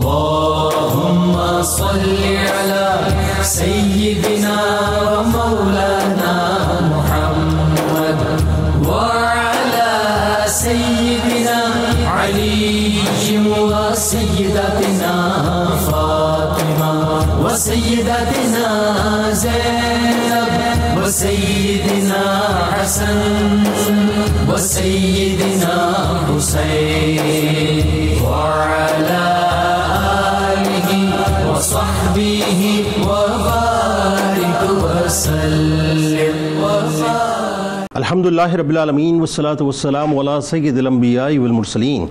اللهم صل على سيدنا ومولانا محمد وعلى سيدنا علي وسيدتنا فاطمة وسيدتنا زينب وسيدنا حسن وسيدنا حسين وعلى آله وصحبه وبارك وسلم الحمدللہ رب العالمین والصلاة والسلام علی سید الانبیاء والمرسلین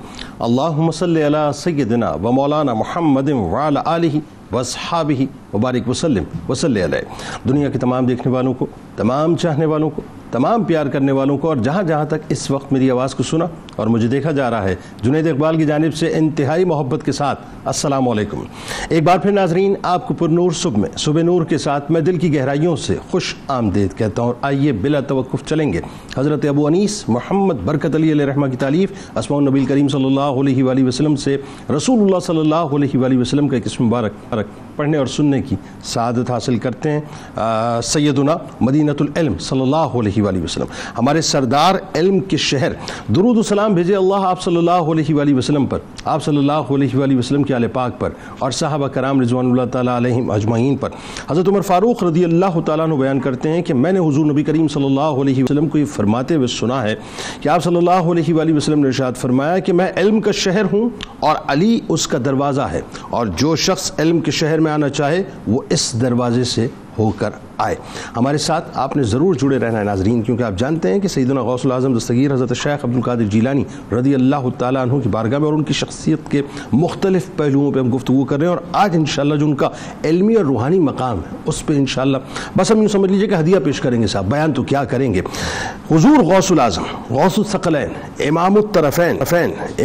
اللہم صلی علی سیدنا و مولانا محمد وعلی آلہ واصحابہ وبارک وسلم وصلی علیہ۔ دنیا کے تمام دیکھنے والوں کو، تمام چاہنے والوں کو، تمام پیار کرنے والوں کو، اور جہاں جہاں تک اس وقت میری آواز کو سنا اور مجھے دیکھا جا رہا ہے، جنید اقبال کی جانب سے انتہائی محبت کے ساتھ السلام علیکم۔ ایک بار پھر ناظرین، آپ کو پر نور صبح میں، صبح نور کے ساتھ میں دل کی گہرائیوں سے خوش آمدید کہتا ہوں۔ آئیے بلا توقف چلیں گے حضرت ابو انیس محمد برکت علی علیہ رحمہ کی تالیف اسماء النبی کریم صلی اللہ علیہ وآلہ وسلم سے رسول اللہ صلی اللہ علیہ وآلہ وسلم کا ایک اسم مبارک پڑھنے اور سننے کی سعادت حاصل کرتے ہیں۔ سیدنا مدینۃ العلم صلی اللہ علیہ وآلہ وسلم، ہمارے سردار علم کے شہر، درود و سلام بھیجے اللہ آپ صلی اللہ علیہ وآلہ وسلم پر، آپ صلی اللہ علیہ وآلہ وسلم کے آل پاک پر اور صحابہ کرام رضوان اللہ تعالیٰ علیہم اجمعین پر۔ حضرت عمر فاروق رضی اللہ تعالیٰ عنہ بیان کرتے ہیں کہ میں نے حضور نبی کریم صلی اللہ علیہ وسلم کو یہ فرماتے ہوئے سنا ہے کہ آپ صلی اللہ علیہ وآلہ وسلم نے ارشاد فرمایا کہ میں علم کا شہر ہوں اور علی اس کا دروازہ ہے، اور جو شخص علم کے شہر میں آنا چاہے وہ اس دروازے سے ہو کر آئے۔ ہمارے ساتھ آپ نے ضرور جڑے رہنا ہے ناظرین، کیونکہ آپ جانتے ہیں کہ سیدنا غوث العظم دستگیر حضرت شیخ عبد القادر جیلانی رضی اللہ تعالیٰ عنہ کی بارگاہ میں اور ان کی شخصیت کے مختلف پہلوؤں پہ ہم گفتگو کر رہے ہیں، اور آج انشاءاللہ جو ان کا علمی اور روحانی مقام ہے اس پہ انشاءاللہ بس ہم یوں سمجھ لیجئے کہ ہدیہ پیش کریں گے صاحب، بیان تو کیا کریں گے۔ حضور غوث العظم، غوث الثقلین، امام الطرفین،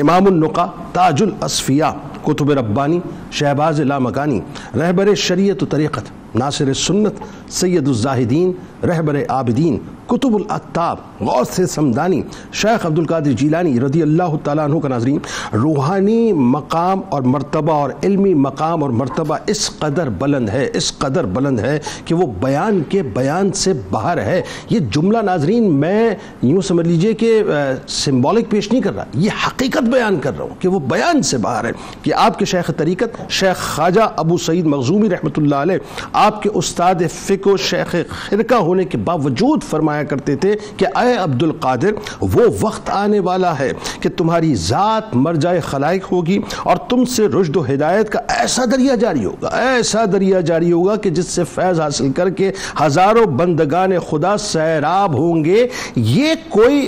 امام النقا، تاج الاصفیاء، کتب ربانی، شہباز لامکانی، رہبر شریعت و طریقت، ناصر سنت، سید الزاہدین، رہبر عابدین، کتب الاکتاب، غوث سمدانی، شیخ عبد القادر جیلانی رضی اللہ تعالیٰ عنہ کا ناظرین روحانی مقام اور مرتبہ اور علمی مقام اور مرتبہ اس قدر بلند ہے، اس قدر بلند ہے کہ وہ بیان کے بیان سے باہر ہے۔ یہ جملہ ناظرین میں یوں سمجھ لیجئے کہ سمبولک پیش نہیں کر رہا، یہ حقیقت بیان کر رہا ہوں کہ وہ بیان سے باہر ہے کہ آپ کے شیخ طریقت شیخ خواجہ ابو سعید مخزومی رحمۃ اللہ علیہ، آپ کے استاد فقہ و شیخ خرقہ ہونے کے باوجود فرمایا کرتے تھے کہ اے عبد القادر، وہ وقت آنے والا ہے کہ تمہاری ذات مرجع خلائق ہوگی اور تم سے رشد و ہدایت کا ایسا دریا جاری ہوگا، ایسا دریا جاری ہوگا کہ جس سے فیض حاصل کر کے ہزاروں بندگان خدا سیراب ہوں گے۔ یہ کوئی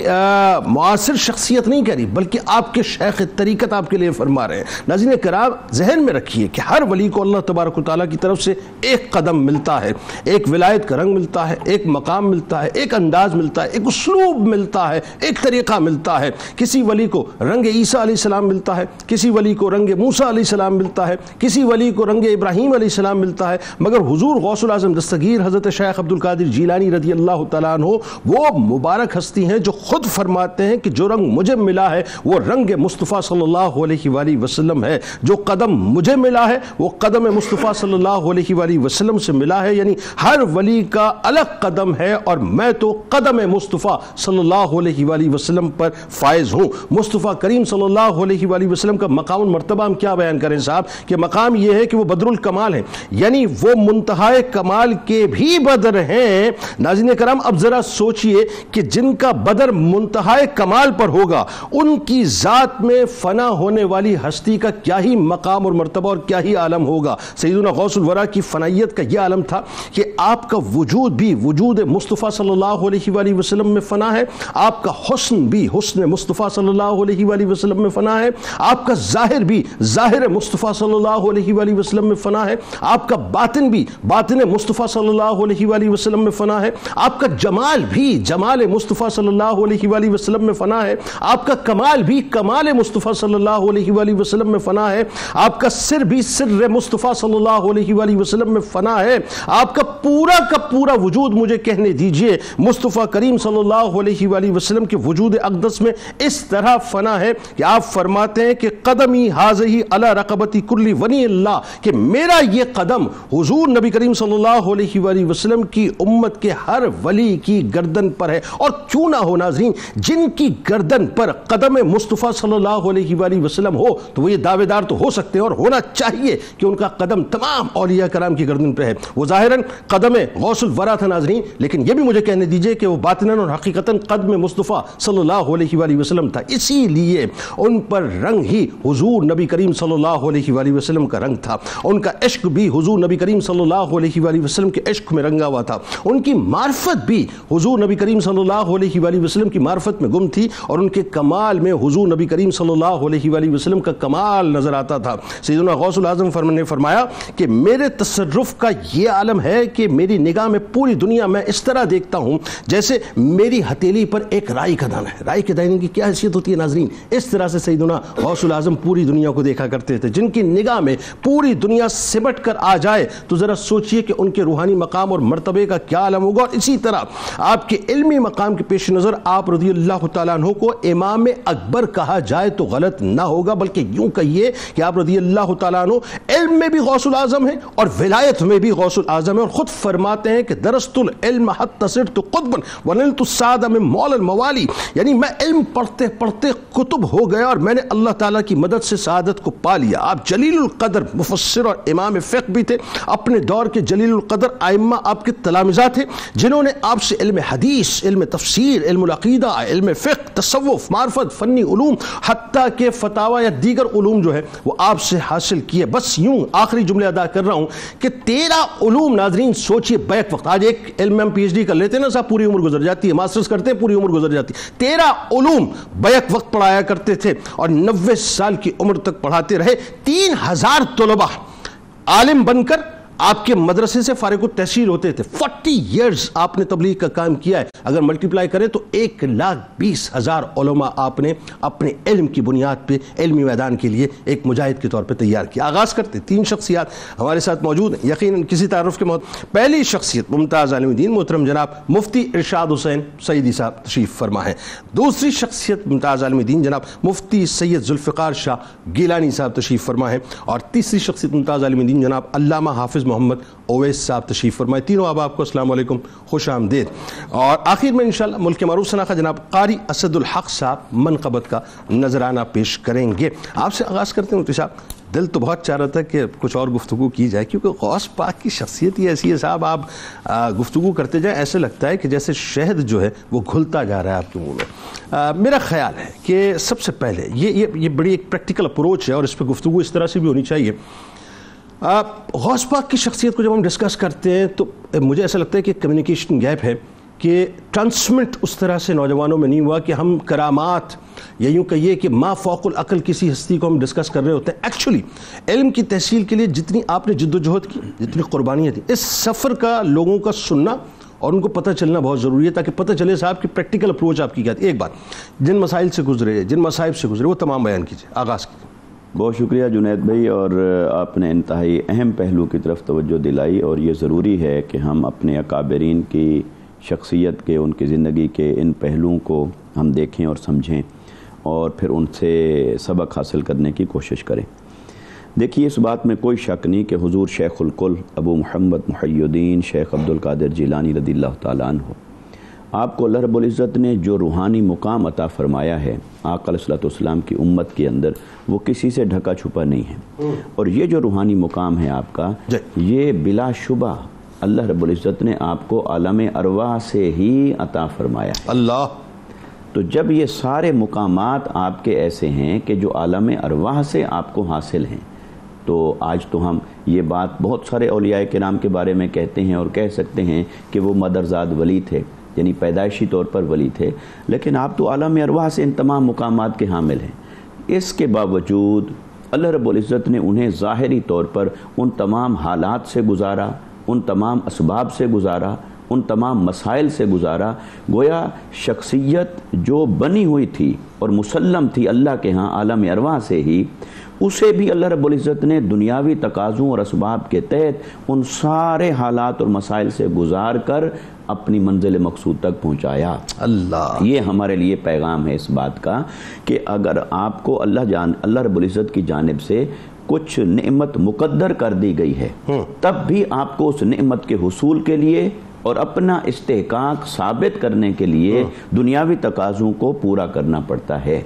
معاصر شخصیت نہیں کہہ رہی، بلکہ آپ کے شیخ طریقت آپ کے لیے فرما رہے ہیں۔ ناظرین کرام، ذہن میں رکھیے کہ ہر ولی کو اللہ تبارک و تعالیٰ کی طرف سے ایک قدم ملتا ہے، ایک ولایت کا رنگ ملتا ہے، ایک مقام ملتا ہے، ایک انداز ملتا ہے، ایک اسلوب ملتا ہے، ایک طریقہ ملتا ہے۔ کسی ولی کو رنگ عیسیٰ علیہ السلام ملتا ہے، کسی ولی کو رنگ موسیٰ علیہ السلام ملتا ہے، کسی ولی کو رنگ ابراہیم علیہ السلام ملتا ہے، مگر حضور غوث العظم دستگیر حضرت شیخ عبد القادر جیلانی رضی اللہ تعالیٰ عنہ وہ مبارک ہستی ہیں جو خود فرماتے ہیں کہ جو رنگ مجھے ملا ہے وہ رنگ مصطفیٰ صلی اللہ علیہ وآلہ وسلم ہے، جو قدم مجھے ملا ہے وہ قدم مصطفیٰ صلی اللہ علیہ وآلہ وسلم سے ملا ہے۔ یعنی ہر ولی کا الگ قدم ہے اور میں تو قدم مصطفیٰ صلی اللہ علیہ وآلہ وسلم پر فائز ہوں۔ مصطفیٰ کریم صلی اللہ علیہ وآلہ وسلم کا مقام مرتبہ ہم کیا بیان کریں صاحب، کہ مقام یہ ہے کہ وہ بدر الکمال ہیں، یعنی وہ منتہائے کمال کے بھی بدر ہیں۔ ناظرین کرام، اب ذرا سوچئے کہ جن کا بدر منتہائے کمال پر ہوگا ان کی ذات میں فنا ہونے والی ہستی کا کیا ہی مقام اور مرتبہ اور کیا ہی عالم ہوگا۔ سیدنا غوث الورا کی فنائیت کا یہ عالم تھا کہ آپ کا وجود بھی وجود مصطفیٰ صلی اللہ علیہ وآلہ وسلم میں فنا ہے، آپ کا حسن بھی حسن مصطفیٰ صلی اللہ علیہ وآلہ وسلم میں فنا ہے، آپ کا ظاہر بھی ظاہر مصطفیٰ صلی اللہ علیہ وآلہ وسلم میں فنا ہے، آپ کا باطن بھی باطن مصطفیٰ صلی اللہ علیہ وآلہ وسلم میں فنا ہے، آپ کا جمال بھی جمال مصطفیٰ صلی اللہ علیہ وآلہ وسلم میں فنا ہے، آپ کا کمال بھی کمال مصطفیٰ صلی اللہ علیہ وآلہ وسلم میں فنا ہے، آپ کا سر بھی سر مصطفیٰ صلی اللہ علیہ وآلہ وسلم میں فنا فنا ہے. آپ کا پورا وجود, مجھے کہنے دیجئے, مصطفیٰ کریم صلی اللہ علیہ وآلہ وسلم کے وجود اقدس میں اس طرح فنا ہے کہ آپ فرماتے ہیں کہ قدمی حاضہی علی رقبتی کلی ولی اللہ, کہ میرا یہ قدم حضور نبی کریم صلی اللہ علیہ وآلہ وسلم کی امت کے ہر ولی کی گردن پر ہے. اور کیوں نہ ہو ناظرین, جن کی گردن پر قدم مصطفیٰ صلی اللہ علیہ وآلہ وسلم ہو تو وہ یہ دعوے دار تو ہو سکتے ہیں, اور ہونا چاہیے کہ ان کا قدم تمام اولیاء کرام کی گردن پہ ہے. وہ ظاہراً قدم غوث الورا تھا ناظرین, لیکن یہ بھی مجھے کہنے دیجئے کہ وہ باطناً اور حقیقتاً قدم مصطفیٰ صلی اللہ علیہ وآلہ وسلم تھا. اسی لیے ان پر رنگ ہی حضور نبی کریم صلی اللہ علیہ وآلہ وسلم کا رنگ تھا. ان کا عشق بھی حضور نبی کریم صلی اللہ علیہ وآلہ وسلم کے عشق میں رنگا ہوا تھا. ان کی معرفت بھی حضور نبی کریم صلی اللہ علیہ وآلہ وسلم کی معرفت میں گم تھی, اور ان کے کمال میں حضور نبی کریم صلی اللہ علیہ وآلہ وسلم کا کمال نظر آتا تھا. سیدنا غوث العظم نے فرمایا کہ میرے تصرف کا یہ عالم ہے کہ میری نگاہ میں پوری دنیا میں اس طرح دیکھتا ہوں جیسے میری ہتھیلی پر ایک رائی کا دانہ ہے. رائی کے دانے کی کیا حیثیت ہوتی ہے ناظرین, اس طرح سے سیدنا غوث العظم پوری دنیا کو دیکھا کرتے تھے. جن کی نگاہ میں پوری دنیا سمٹ کر آ جائے تو ذرا سوچئے کہ ان کے روحانی مقام اور مرتبے کا کیا عالم ہوگا. اور اسی طرح آپ کے علمی مقام کے پیش نظر آپ رضی اللہ تعالیٰ عنہ کو امام اکبر کہا جائے تو غلط نہ ہوگا, بلکہ یوں کہیے کہ آپ رضی اللہ تعالیٰ عنہ علم میں بھی غوث العظم ہیں اور ولایت میں بھی غوث العظم ہیں. اور خود فرماتے ہیں کہ درست العلم حتی صرت قطبا ونلت السعادة من مولا الموالی, یعنی میں علم پڑھتے پڑھتے قطب ہو گیا اور میں نے اللہ تعالیٰ کی مدد سے سعادت کو پا لیا. آپ جلیل القدر مفسر اور امام فقہ بھی تھے, اپنے دور کے جلیل القدر ائمہ آپ کے تلامذہ تھے جنہوں نے آپ سے علم حدیث, علم تفسیر, علم العقیدہ, علم فقہ, تصوف, معرفت, فنی علوم, حتیٰ کہ فتاوی یا دیگر علوم جو ہے وہ آپ سے حاصل کیے. بس یوں آخری جملے ادا کر رہا ہوں کہ 13 علوم ناظرین سوچئے بیک وقت, آج ایک علم میں ہم پی ایچ ڈی کر لیتے ہیں نا صاحب, پوری عمر گزر جاتی ہے, ماسٹرز کرتے ہیں پوری عمر گزر جاتی ہے. 13 علوم بیک وقت پڑھایا کرتے تھے اور 90 سال کی عمر تک پڑھاتے رہے. 3000 طلبہ عالم بن کر آپ کے مدرسے سے فارغ التحصیل ہوتے تھے. 40 ایئرز آپ نے تبلیغ کا کام کیا ہے. اگر ملٹیپلائی کریں تو 1,20,000 علماء آپ نے اپنے علم کی بنیاد پہ علمی میدان کے لیے ایک مجاہد کے طور پہ تیار کیا. آغاز کرتے 3 شخصیات ہمارے ساتھ موجود ہیں, یقیناً کسی تعارف کے موت. پہلی شخصیت ممتاز عالم دین محترم جناب مفتی ارشاد حسین سعیدی صاحب تشریف فرما ہیں. دوسری شخصیت ممتاز عالم دین جناب مفتی سید ذوالفقار شاہ گیلانی صاحب تشریف فرما ہیں. اور تیسری شخصیت ممتاز عالم دین جناب علامہ حافظ محمد اویس صاحب تشریف فرمائے. تینوں آپ کو السلام علیکم, خوش آمدید. اور آخر میں انشاءاللہ ملک کے معروف شناخت جناب قاری اسد الحق صاحب منقبت کا نذرانہ پیش کریں گے. آپ سے آغاز کرتے ہیں مفتی صاحب. دل تو بہت چاہ رہا تھا کہ کچھ اور گفتگو کی جائے, کیونکہ غوث پاک کی شخصیت ہی ایسی ہے صاحب, آپ گفتگو کرتے جائیں ایسے لگتا ہے کہ جیسے شہد جو ہے وہ گھلتا جا رہا ہے آپ کے منہ میں. میرا خیال ہے کہ سب سے پہلے یہ بڑی ایک پریکٹیکل اپروچ ہے اور اس پہ گفتگو اس طرح سے بھی ہونی چاہیے. غوث پاک کی شخصیت کو جب ہم ڈسکس کرتے ہیں تو مجھے ایسا لگتا ہے کہ کمیونیکیشن گیپ ہے, کہ ٹرانسمٹ اس طرح سے نوجوانوں میں نہیں ہوا کہ ہم کرامات یا یوں کہیے کہ ما فوق العقل کسی ہستی کو ہم ڈسکس کر رہے ہوتے ہیں. ایکچولی علم کی تحصیل کے لیے جتنی آپ نے جد و جہد کی, جتنی قربانیاں تھیں, اس سفر کا لوگوں کا سننا اور ان کو پتہ چلنا بہت ضروری ہے, تاکہ پتہ چلے صاحب کہ پریکٹیکل اپروچ آپ کی کیا تھی. ایک بات, جن مسائل سے گزرے, جن مصائب سے گزرے, وہ تمام بیان کیجئے, آغاز کیجئے. بہت شکریہ جنید بھائی, اور آپ نے انتہائی اہم پہلو کی طرف توجہ دلائی, اور یہ ضروری ہے کہ ہم اپنے اکابرین کی شخصیت کے, ان کی زندگی کے ان پہلوؤں کو ہم دیکھیں اور سمجھیں اور پھر ان سے سبق حاصل کرنے کی کوشش کریں. دیکھیے, اس بات میں کوئی شک نہیں کہ حضور شیخ الکل ابو محمد محی الدین شیخ عبد القادر جیلانی رضی اللہ تعالیٰ عنہ, آپ کو اللہ رب العزت نے جو روحانی مقام عطا فرمایا ہے آقا علیہ السلام کی امت کے اندر, وہ کسی سے ڈھکا چھپا نہیں ہے. اور یہ جو روحانی مقام ہے آپ کا, یہ بلا شبہ اللہ رب العزت نے آپ کو عالم ارواح سے ہی عطا فرمایا ہے. اللہ. تو جب یہ سارے مقامات آپ کے ایسے ہیں کہ جو عالم ارواح سے آپ کو حاصل ہیں, تو آج تو ہم یہ بات بہت سارے اولیاء کرام کے بارے میں کہتے ہیں اور کہہ سکتے ہیں کہ وہ مدرزاد ولی تھے, یعنی پیدائشی طور پر ولی تھے, لیکن آپ تو عالم ارواح سے ان تمام مقامات کے حامل ہیں. اس کے باوجود اللہ رب العزت نے انہیں ظاہری طور پر ان تمام حالات سے گزارا, ان تمام اسباب سے گزارا, ان تمام مسائل سے گزارا. گویا شخصیت جو بنی ہوئی تھی اور مسلم تھی اللہ کے ہاں عالم ارواح سے ہی، اسے بھی اللہ رب العزت نے دنیاوی تقاضوں اور اسباب کے تحت ان سارے حالات اور مسائل سے گزار کر اپنی منزل مقصود تک پہنچایا. اللہ، یہ ہمارے لیے پیغام ہے اس بات کا کہ اگر آپ کو اللہ رب العزت کی جانب سے کچھ نعمت مقدر کر دی گئی ہے، تب بھی آپ کو اس نعمت کے حصول کے لیے اور اپنا استحقاق ثابت کرنے کے لیے دنیاوی تقاضوں کو پورا کرنا پڑتا ہے.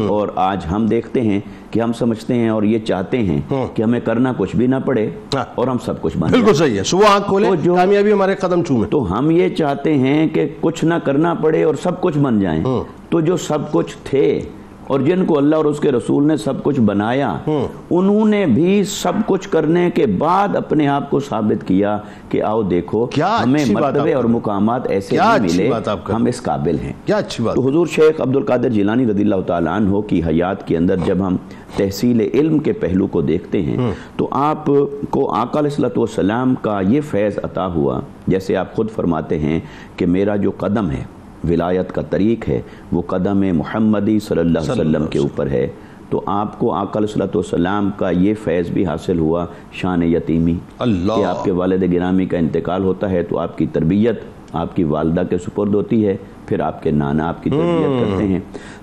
اور آج ہم دیکھتے ہیں کہ ہم سمجھتے ہیں اور یہ چاہتے ہیں کہ ہمیں کرنا کچھ بھی نہ پڑے اور ہم سب کچھ بن جائیں. بالکل صحیح ہے، صبح آنکھ کھولیں کامیابی ہمارے قدم چومے. تو ہم یہ چاہتے ہیں کہ کچھ نہ کرنا پڑے اور سب کچھ بن جائیں. تو جو سب کچھ تھے اور جن کو اللہ اور اس کے رسول نے سب کچھ بنایا، انہوں نے بھی سب کچھ کرنے کے بعد اپنے آپ کو ثابت کیا کہ آؤ دیکھو ہمیں مرتبے اور مقامات ایسے نہیں ملے، ہم اس قابل ہیں. کیا اچھی بات. تو حضور شیخ عبد القادر جیلانی رضی اللہ تعالیٰ عنہ کی حیات کے اندر جب ہم تحصیل علم کے پہلو کو دیکھتے ہیں تو آپ کو آقا علیہ الصلوۃ والسلام کا یہ فیض عطا ہوا. جیسے آپ خود فرماتے ہیں کہ میرا جو قدم ہے، ولایت کا طریق ہے، وہ قدم محمدی صلی اللہ علیہ وسلم کے اوپر ہے. تو آپ کو آقا علیہ الصلوۃ والسلام کا یہ فیض بھی حاصل ہوا شان یتیمی، کہ آپ کے والد گرامی کا انتقال ہوتا ہے تو آپ کی تربیت آپ کی والدہ کے سپرد ہوتی ہے، پھر آپ کے نانا آپ کی تربیت کرتے ہیں.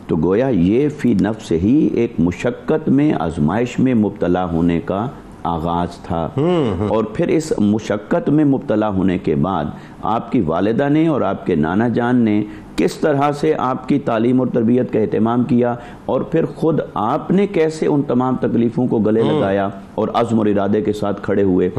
تو گویا یہ فی نفس ہی ایک مشقت میں، آزمائش میں مبتلا ہونے کا آغاز تھا. اور پھر اس مشقت میں مبتلا ہونے کے بعد آپ کی والدہ نے اور آپ کے نانا جان نے کس طرح سے آپ کی تعلیم اور تربیت کا اہتمام کیا، اور پھر خود آپ نے کیسے ان تمام تکلیفوں کو گلے لگایا اور عزم اور ارادے کے ساتھ کھڑے ہوئے.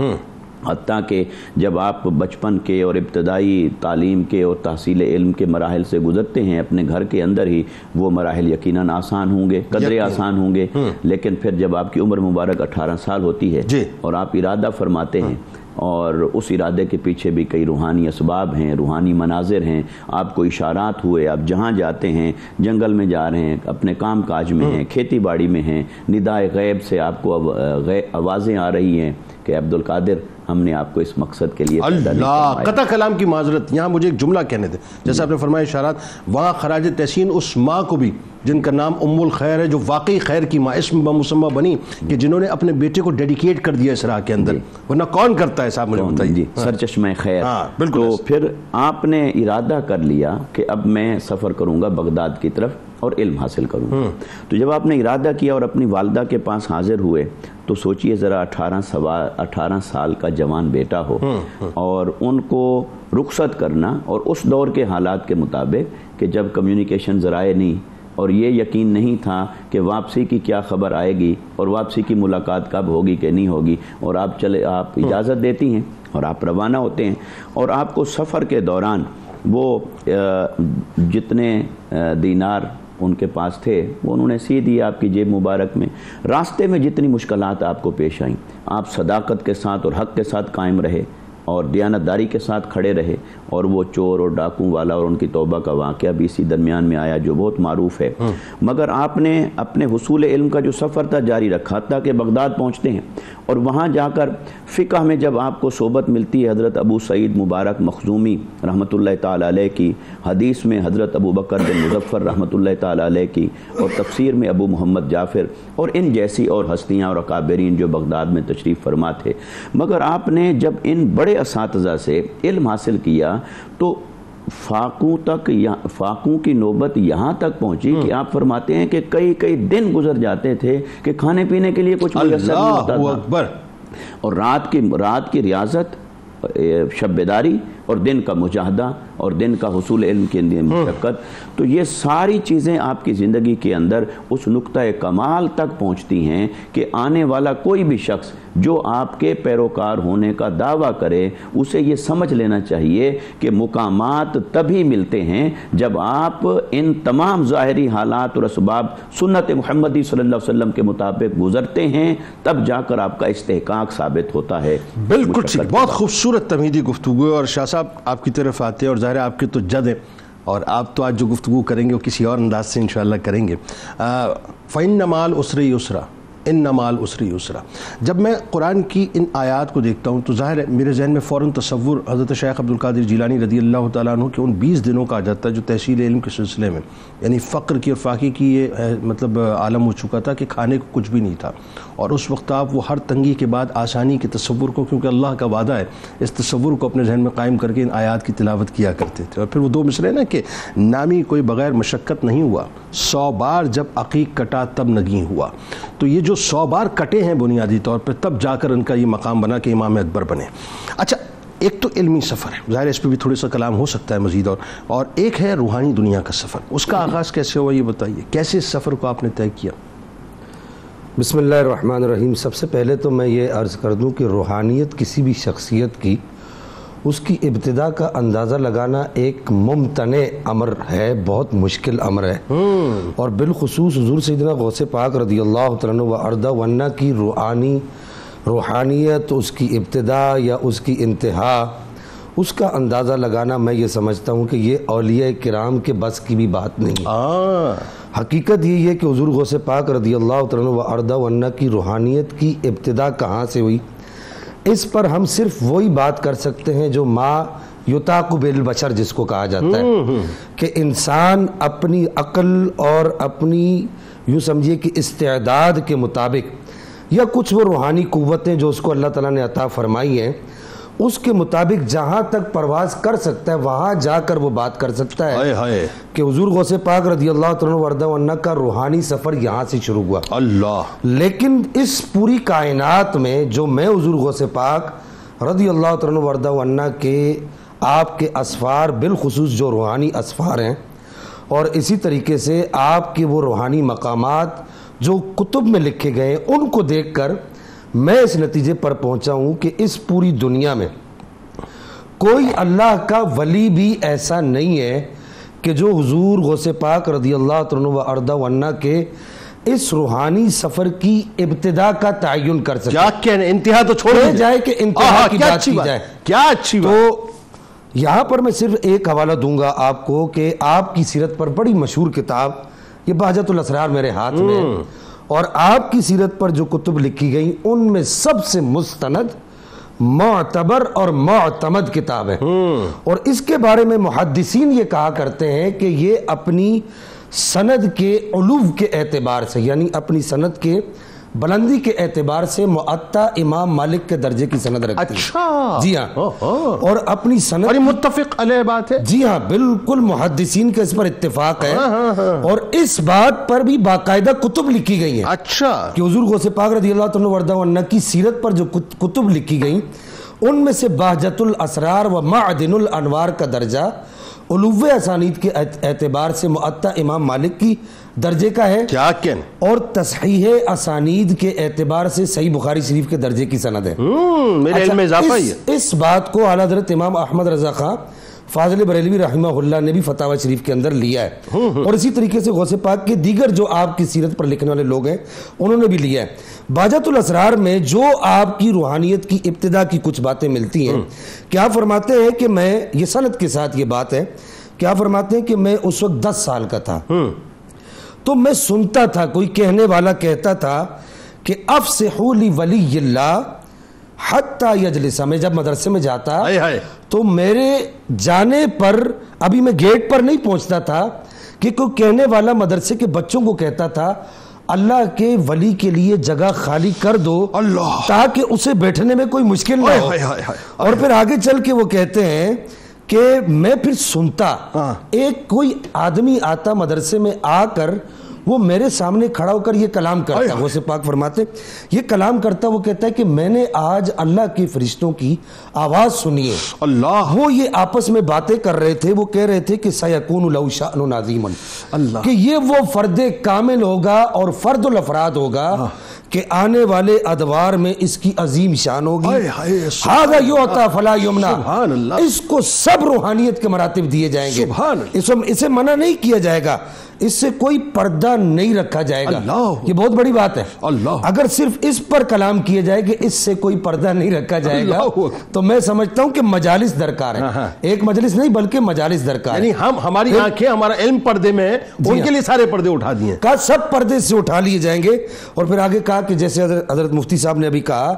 حتیٰ کہ جب آپ بچپن کے اور ابتدائی تعلیم کے اور تحصیل علم کے مراحل سے گزرتے ہیں اپنے گھر کے اندر ہی، وہ مراحل یقیناً آسان ہوں گے، قدرے آسان ہوں گے. لیکن پھر جب آپ کی عمر مبارک 18 سال ہوتی ہے اور آپ ارادہ فرماتے ہیں، اور اس ارادے کے پیچھے بھی کئی روحانی اسباب ہیں، روحانی مناظر ہیں، آپ کو اشارات ہوئے، آپ جہاں جاتے ہیں، جنگل میں جا رہے ہیں، اپنے کام کاج میں ہیں، کھیتی باڑی میں ہیں، ندائے غیب سے آپ کو آوازیں آ رہی ہیں کہ عبد القادر ہم نے آپ کو اس مقصد کے لیے اللہ. قطع کلام کی معذرت، یہاں مجھے ایک جملہ کہنے دیں. جیسے آپ نے فرمایا اشارات، وہاں خراج تحسین اس ماں کو بھی جن کا نام ام الخیر ہے، جو واقعی خیر کی ماں اسم بمسمہ بنی، کہ جنہوں نے اپنے بیٹے کو ڈیڈیکیٹ کر دیا اس راہ کے اندر، ورنہ کون کرتا ہے صاحب، مجھے بتائیے. سرچشمہ خیر. تو پھر آپ نے ارادہ کر لیا کہ اب میں سفر کروں گا بغداد کی طرف اور علم حاصل کروں گا. تو جب آپ نے ارادہ کیا اور اپنی والدہ کے پاس حاضر ہوئے تو سوچئے ذرا 18 سال کا جوان بیٹا ہو اور ان کو رخصت کرنا، اور اس دور کے حالات کے مطابق کہ جب کمیونیکیشن ذرائع نہیں اور یہ یقین نہیں تھا کہ واپسی کی کیا خبر آئے گی اور واپسی کی ملاقات کب ہوگی کہ نہیں ہوگی، اور آپ اجازت دیتی ہیں اور آپ روانہ ہوتے ہیں. اور آپ کو سفر کے دوران وہ جتنے دینار ان کے پاس تھے وہ انہوں نے سی دیے آپ کی جیب مبارک میں. راستے میں جتنی مشکلات آپ کو پیش آئیں، آپ صداقت کے ساتھ اور حق کے ساتھ قائم رہے اور دیانتداری کے ساتھ کھڑے رہے. اور وہ چور اور ڈاکوں والا اور ان کی توبہ کا واقعہ بھی اسی درمیان میں آیا جو بہت معروف ہے. مگر آپ نے اپنے حصول علم کا جو سفر تھا جاری رکھا تاکہ بغداد پہنچتے ہیں، اور وہاں جا کر فقہ میں جب آپ کو صحبت ملتی ہے حضرت ابو سعید مبارک مخزومی رحمۃ اللہ تعالیٰ علیہ کی، حدیث میں حضرت ابو بکر بن مظفر رحمۃ اللہ تعالیٰ علیہ کی، اور تفسیر میں ابو محمد جعفر اور ان جیسی اور ہستیاں اور اکابرین جو بغداد میں تشریف فرما تھے. مگر آپ نے جب ان بڑے اساتذہ سے علم حاصل کیا تو فاقوں کی نوبت یہاں تک پہنچی کہ آپ فرماتے ہیں کہ کئی دن گزر جاتے تھے کہ کھانے پینے کے لیے کچھ میسر نہیں ہوتا تھا. اور رات کی ریاضت، شب بیداری، اور دن کا مجاہدہ اور دن کا حصول علم کے اندر مشقت، تو یہ ساری چیزیں آپ کی زندگی کے اندر اس نقطہ کمال تک پہنچتی ہیں کہ آنے والا کوئی بھی شخص جو آپ کے پیروکار ہونے کا دعویٰ کرے اسے یہ سمجھ لینا چاہیے کہ مقامات تبھی ملتے ہیں جب آپ ان تمام ظاہری حالات اور اسباب سنت محمدی صلی اللہ علیہ وسلم کے مطابق گزرتے ہیں، تب جا کر آپ کا استحقاق ثابت ہوتا ہے. بالکل ٹھیک، بہت خوبصورت تمہیدی گفتگو ہے. اور شاہ صاحب آپ کی طرف آتے ہیں اور ظاہر ہے آپ کے تو جد ہیں، اور آپ تو آج جو گفتگو کریں گے وہ کسی اور انداز سے انشاءاللہ کریں گے. فَإِنَّ مَعَ الْعُسْرِ يُسْرًا، ان مال عسری یسرا۔ جب میں قرآن کی ان آیات کو دیکھتا ہوں تو ظاہر ہے میرے ذہن میں فوراً تصور حضرت شیخ عبد القادر جیلانی رضی اللہ تعالیٰ عنہ کے ان 20 دنوں کا آ جاتا ہے جو تحصیل علم کے سلسلے میں، یعنی فقر کی اور فاقے کی یہ مطلب عالم ہو چکا تھا کہ کھانے کو کچھ بھی نہیں تھا، اور اس وقت آپ وہ ہر تنگی کے بعد آسانی کے تصور کو، کیونکہ اللہ کا وعدہ ہے، اس تصور کو اپنے ذہن میں قائم کر کے ان آیات کی تلاوت کیا کرتے تھے۔ اور پھر وہ 2 مصرعے نا کہ نامی کوئی بغیر مشقت نہیں ہوا، 100 بار جب عقیق کٹا تب نگیں ہوا۔ تو یہ جو 100 بار کٹے ہیں بنیادی طور پر، تب جا کر ان کا یہ مقام بنا کہ امام اکبر بنے۔ اچھا، ایک تو علمی سفر ہے، ظاہر اس پہ بھی تھوڑا سا کلام ہو سکتا ہے مزید، اور ایک ہے روحانی دنیا کا سفر۔ اس کا آغاز کیسے ہوا یہ بتائیے، کیسے اس سفر کو آپ نے طے کیا؟ بسم اللہ الرحمن الرحیم۔ سب سے پہلے تو میں یہ عرض کر دوں کہ روحانیت کسی بھی شخصیت کی، اس کی ابتدا کا اندازہ لگانا ایک ممتنع امر ہے، بہت مشکل امر ہے، اور بالخصوص حضور سیدنا غوث پاک رضی اللہ تعالیٰ عنہ و ارضہ ونہ کی روحانیت، اس کی ابتدا یا اس کی انتہا، اس کا اندازہ لگانا میں یہ سمجھتا ہوں کہ یہ اولیاء کرام کے بس کی بھی بات نہیں ہے۔ حقیقت یہی ہے کہ حضور غوث پاک رضی اللہ تعالیٰ عنہ و ارضہ ونہ کی روحانیت کی ابتدا کہاں سے ہوئی، اس پر ہم صرف وہی بات کر سکتے ہیں جو ما یطاق بالبشر جس کو کہا جاتا ہے، کہ انسان اپنی عقل اور اپنی یوں سمجھیے کہ استعداد کے مطابق، یا کچھ وہ روحانی قوتیں جو اس کو اللہ تعالیٰ نے عطا فرمائی ہیں، اس کے مطابق جہاں تک پرواز کر سکتا ہے وہاں جا کر وہ بات کر سکتا ہے کہ حضور غوث پاک رضی اللہ تعالیٰ عنہ کا روحانی سفر یہاں سے شروع ہوا۔ اللہ، لیکن اس پوری کائنات میں جو میں حضور غوث پاک رضی اللہ تعالیٰ عنہ کے آپ کے اسفار، بالخصوص جو روحانی اسفار ہیں، اور اسی طریقے سے آپ کے وہ روحانی مقامات جو کتب میں لکھے گئے، ان کو دیکھ کر میں اس نتیجے پر پہنچا ہوں کہ اس پوری دنیا میں کوئی اللہ کا ولی بھی ایسا نہیں ہے کہ جو حضور غوث پاک رضی اللہ عنہ و ارضہ عنہ کے اس روحانی سفر کی ابتدا کا تعین کر سکے۔ کیا کہنے، انتہا تو چھوڑے جائے کہ انتہا کی بات کی جائے، کیا اچھی بات۔ تو یہاں پر میں صرف ایک حوالہ دوں گا آپ کو کہ آپ کی سیرت پر بڑی مشہور کتاب یہ بہجت الاسرار میرے ہاتھ میں، اور آپ کی سیرت پر جو کتب لکھی گئیں ان میں سب سے مستند، معتبر اور معتمد کتاب ہے، اور اس کے بارے میں محدثین یہ کہا کرتے ہیں کہ یہ اپنی سند کے علو کے اعتبار سے، یعنی اپنی سند کے بلندی کے اعتبار سے معطا امام مالک کے درجے کی سند رکھتی ہے۔ اچھا، جی ہاں، اور اپنی سند، اور یہ متفق علیہ بات ہے۔ جی ہاں، بالکل محدثین کا اس پر اتفاق ہے، اور اس بات پر بھی باقاعدہ کتب لکھی گئی ہیں۔ اچھا، کہ حضور غوث پاک رضی اللہ عنہ کی سیرت پر جو کتب لکھی گئیں ان میں سے بہجت الاسرار و معدن الانوار کا درجہ علو اسانید کے اعتبار سے معطا امام مالک کی درجے کا ہے، کیا کہن، اور تصحیح اسانید کے اعتبار سے صحیح بخاری شریف کے درجے کی سند ہے۔ میرے علم میں اضافہ ہی ہے۔ اس بات کو اعلیٰ حضرت امام احمد رضا خان فاضل بریلوی رحمہ اللہ نے بھی فتاوی شریف کے اندر لیا ہے، اور اسی طریقے سے غوث پاک کے دیگر جو آپ کی سیرت پر لکھنے والے لوگ ہیں انہوں نے بھی لیا ہے۔ بہجت الاسرار میں جو آپ کی روحانیت کی ابتدا کی کچھ باتیں ملتی ہیں، کیا فرماتے ہیں کہ میں، یہ سند کے ساتھ یہ بات ہے، کیا فرماتے ہیں کہ میں اس وقت 10 سال کا تھا، تو میں سنتا تھا کوئی کہنے والا کہتا تھا کہ افسحوا لی ولی اللہ حتی یجلس، میں جب مدرسے میں جاتا تو میرے جانے پر، ابھی میں گیٹ پر نہیں پہنچتا تھا کہ کوئی کہنے والا مدرسے کے بچوں کو کہتا تھا اللہ کے ولی کے لیے جگہ خالی کر دو تاکہ اسے بیٹھنے میں کوئی مشکل نہ ہو، اور پھر آگے چل کے وہ کہتے ہیں کہ میں پھر سنتا ایک کوئی آدمی آتا مدرسے میں آ کر، وہ میرے سامنے کھڑا ہو کر یہ کلام کرتا، غوث پاک فرماتے یہ کلام کرتا، وہ کہتا ہے کہ میں نے آج اللہ کے فرشتوں کی آواز سنی ہے، اللہ، وہ یہ آپس میں باتیں کر رہے تھے، وہ کہہ رہے تھے کہ سیکون لہ شأن عظیم، کہ یہ وہ فرد کامل ہوگا اور فرد الافراد ہوگا کہ آنے والے ادوار میں اس کی عظیم شان ہوگی، ھذا یعطی فلا یمنع، اس کو سب روحانیت کے مراتب دیے جائیں گے، اسے منع نہیں کیا جائے گا، اس سے کوئی پردہ نہیں رکھا جائے گا. اللہ، یہ بہت بڑی بات ہے. اللہ، اگر صرف اس پر کلام کیا جائے کہ اس سے کوئی پردہ نہیں رکھا جائے گا تو میں سمجھتا ہوں کہ مجالس درکار ہے. ایک مجلس نہیں بلکہ مجالس درکار ہے. یعنی ہماری آنکھیں، ہمارا علم پردے میں ہے، ان کے لیے سارے پردے اٹھا دیے. کہا سب پردے سے اٹھا لیے جائیں گے. اور پھر آگے کہا کہ جیسے حضرت مفتی صاحب نے ابھی کہا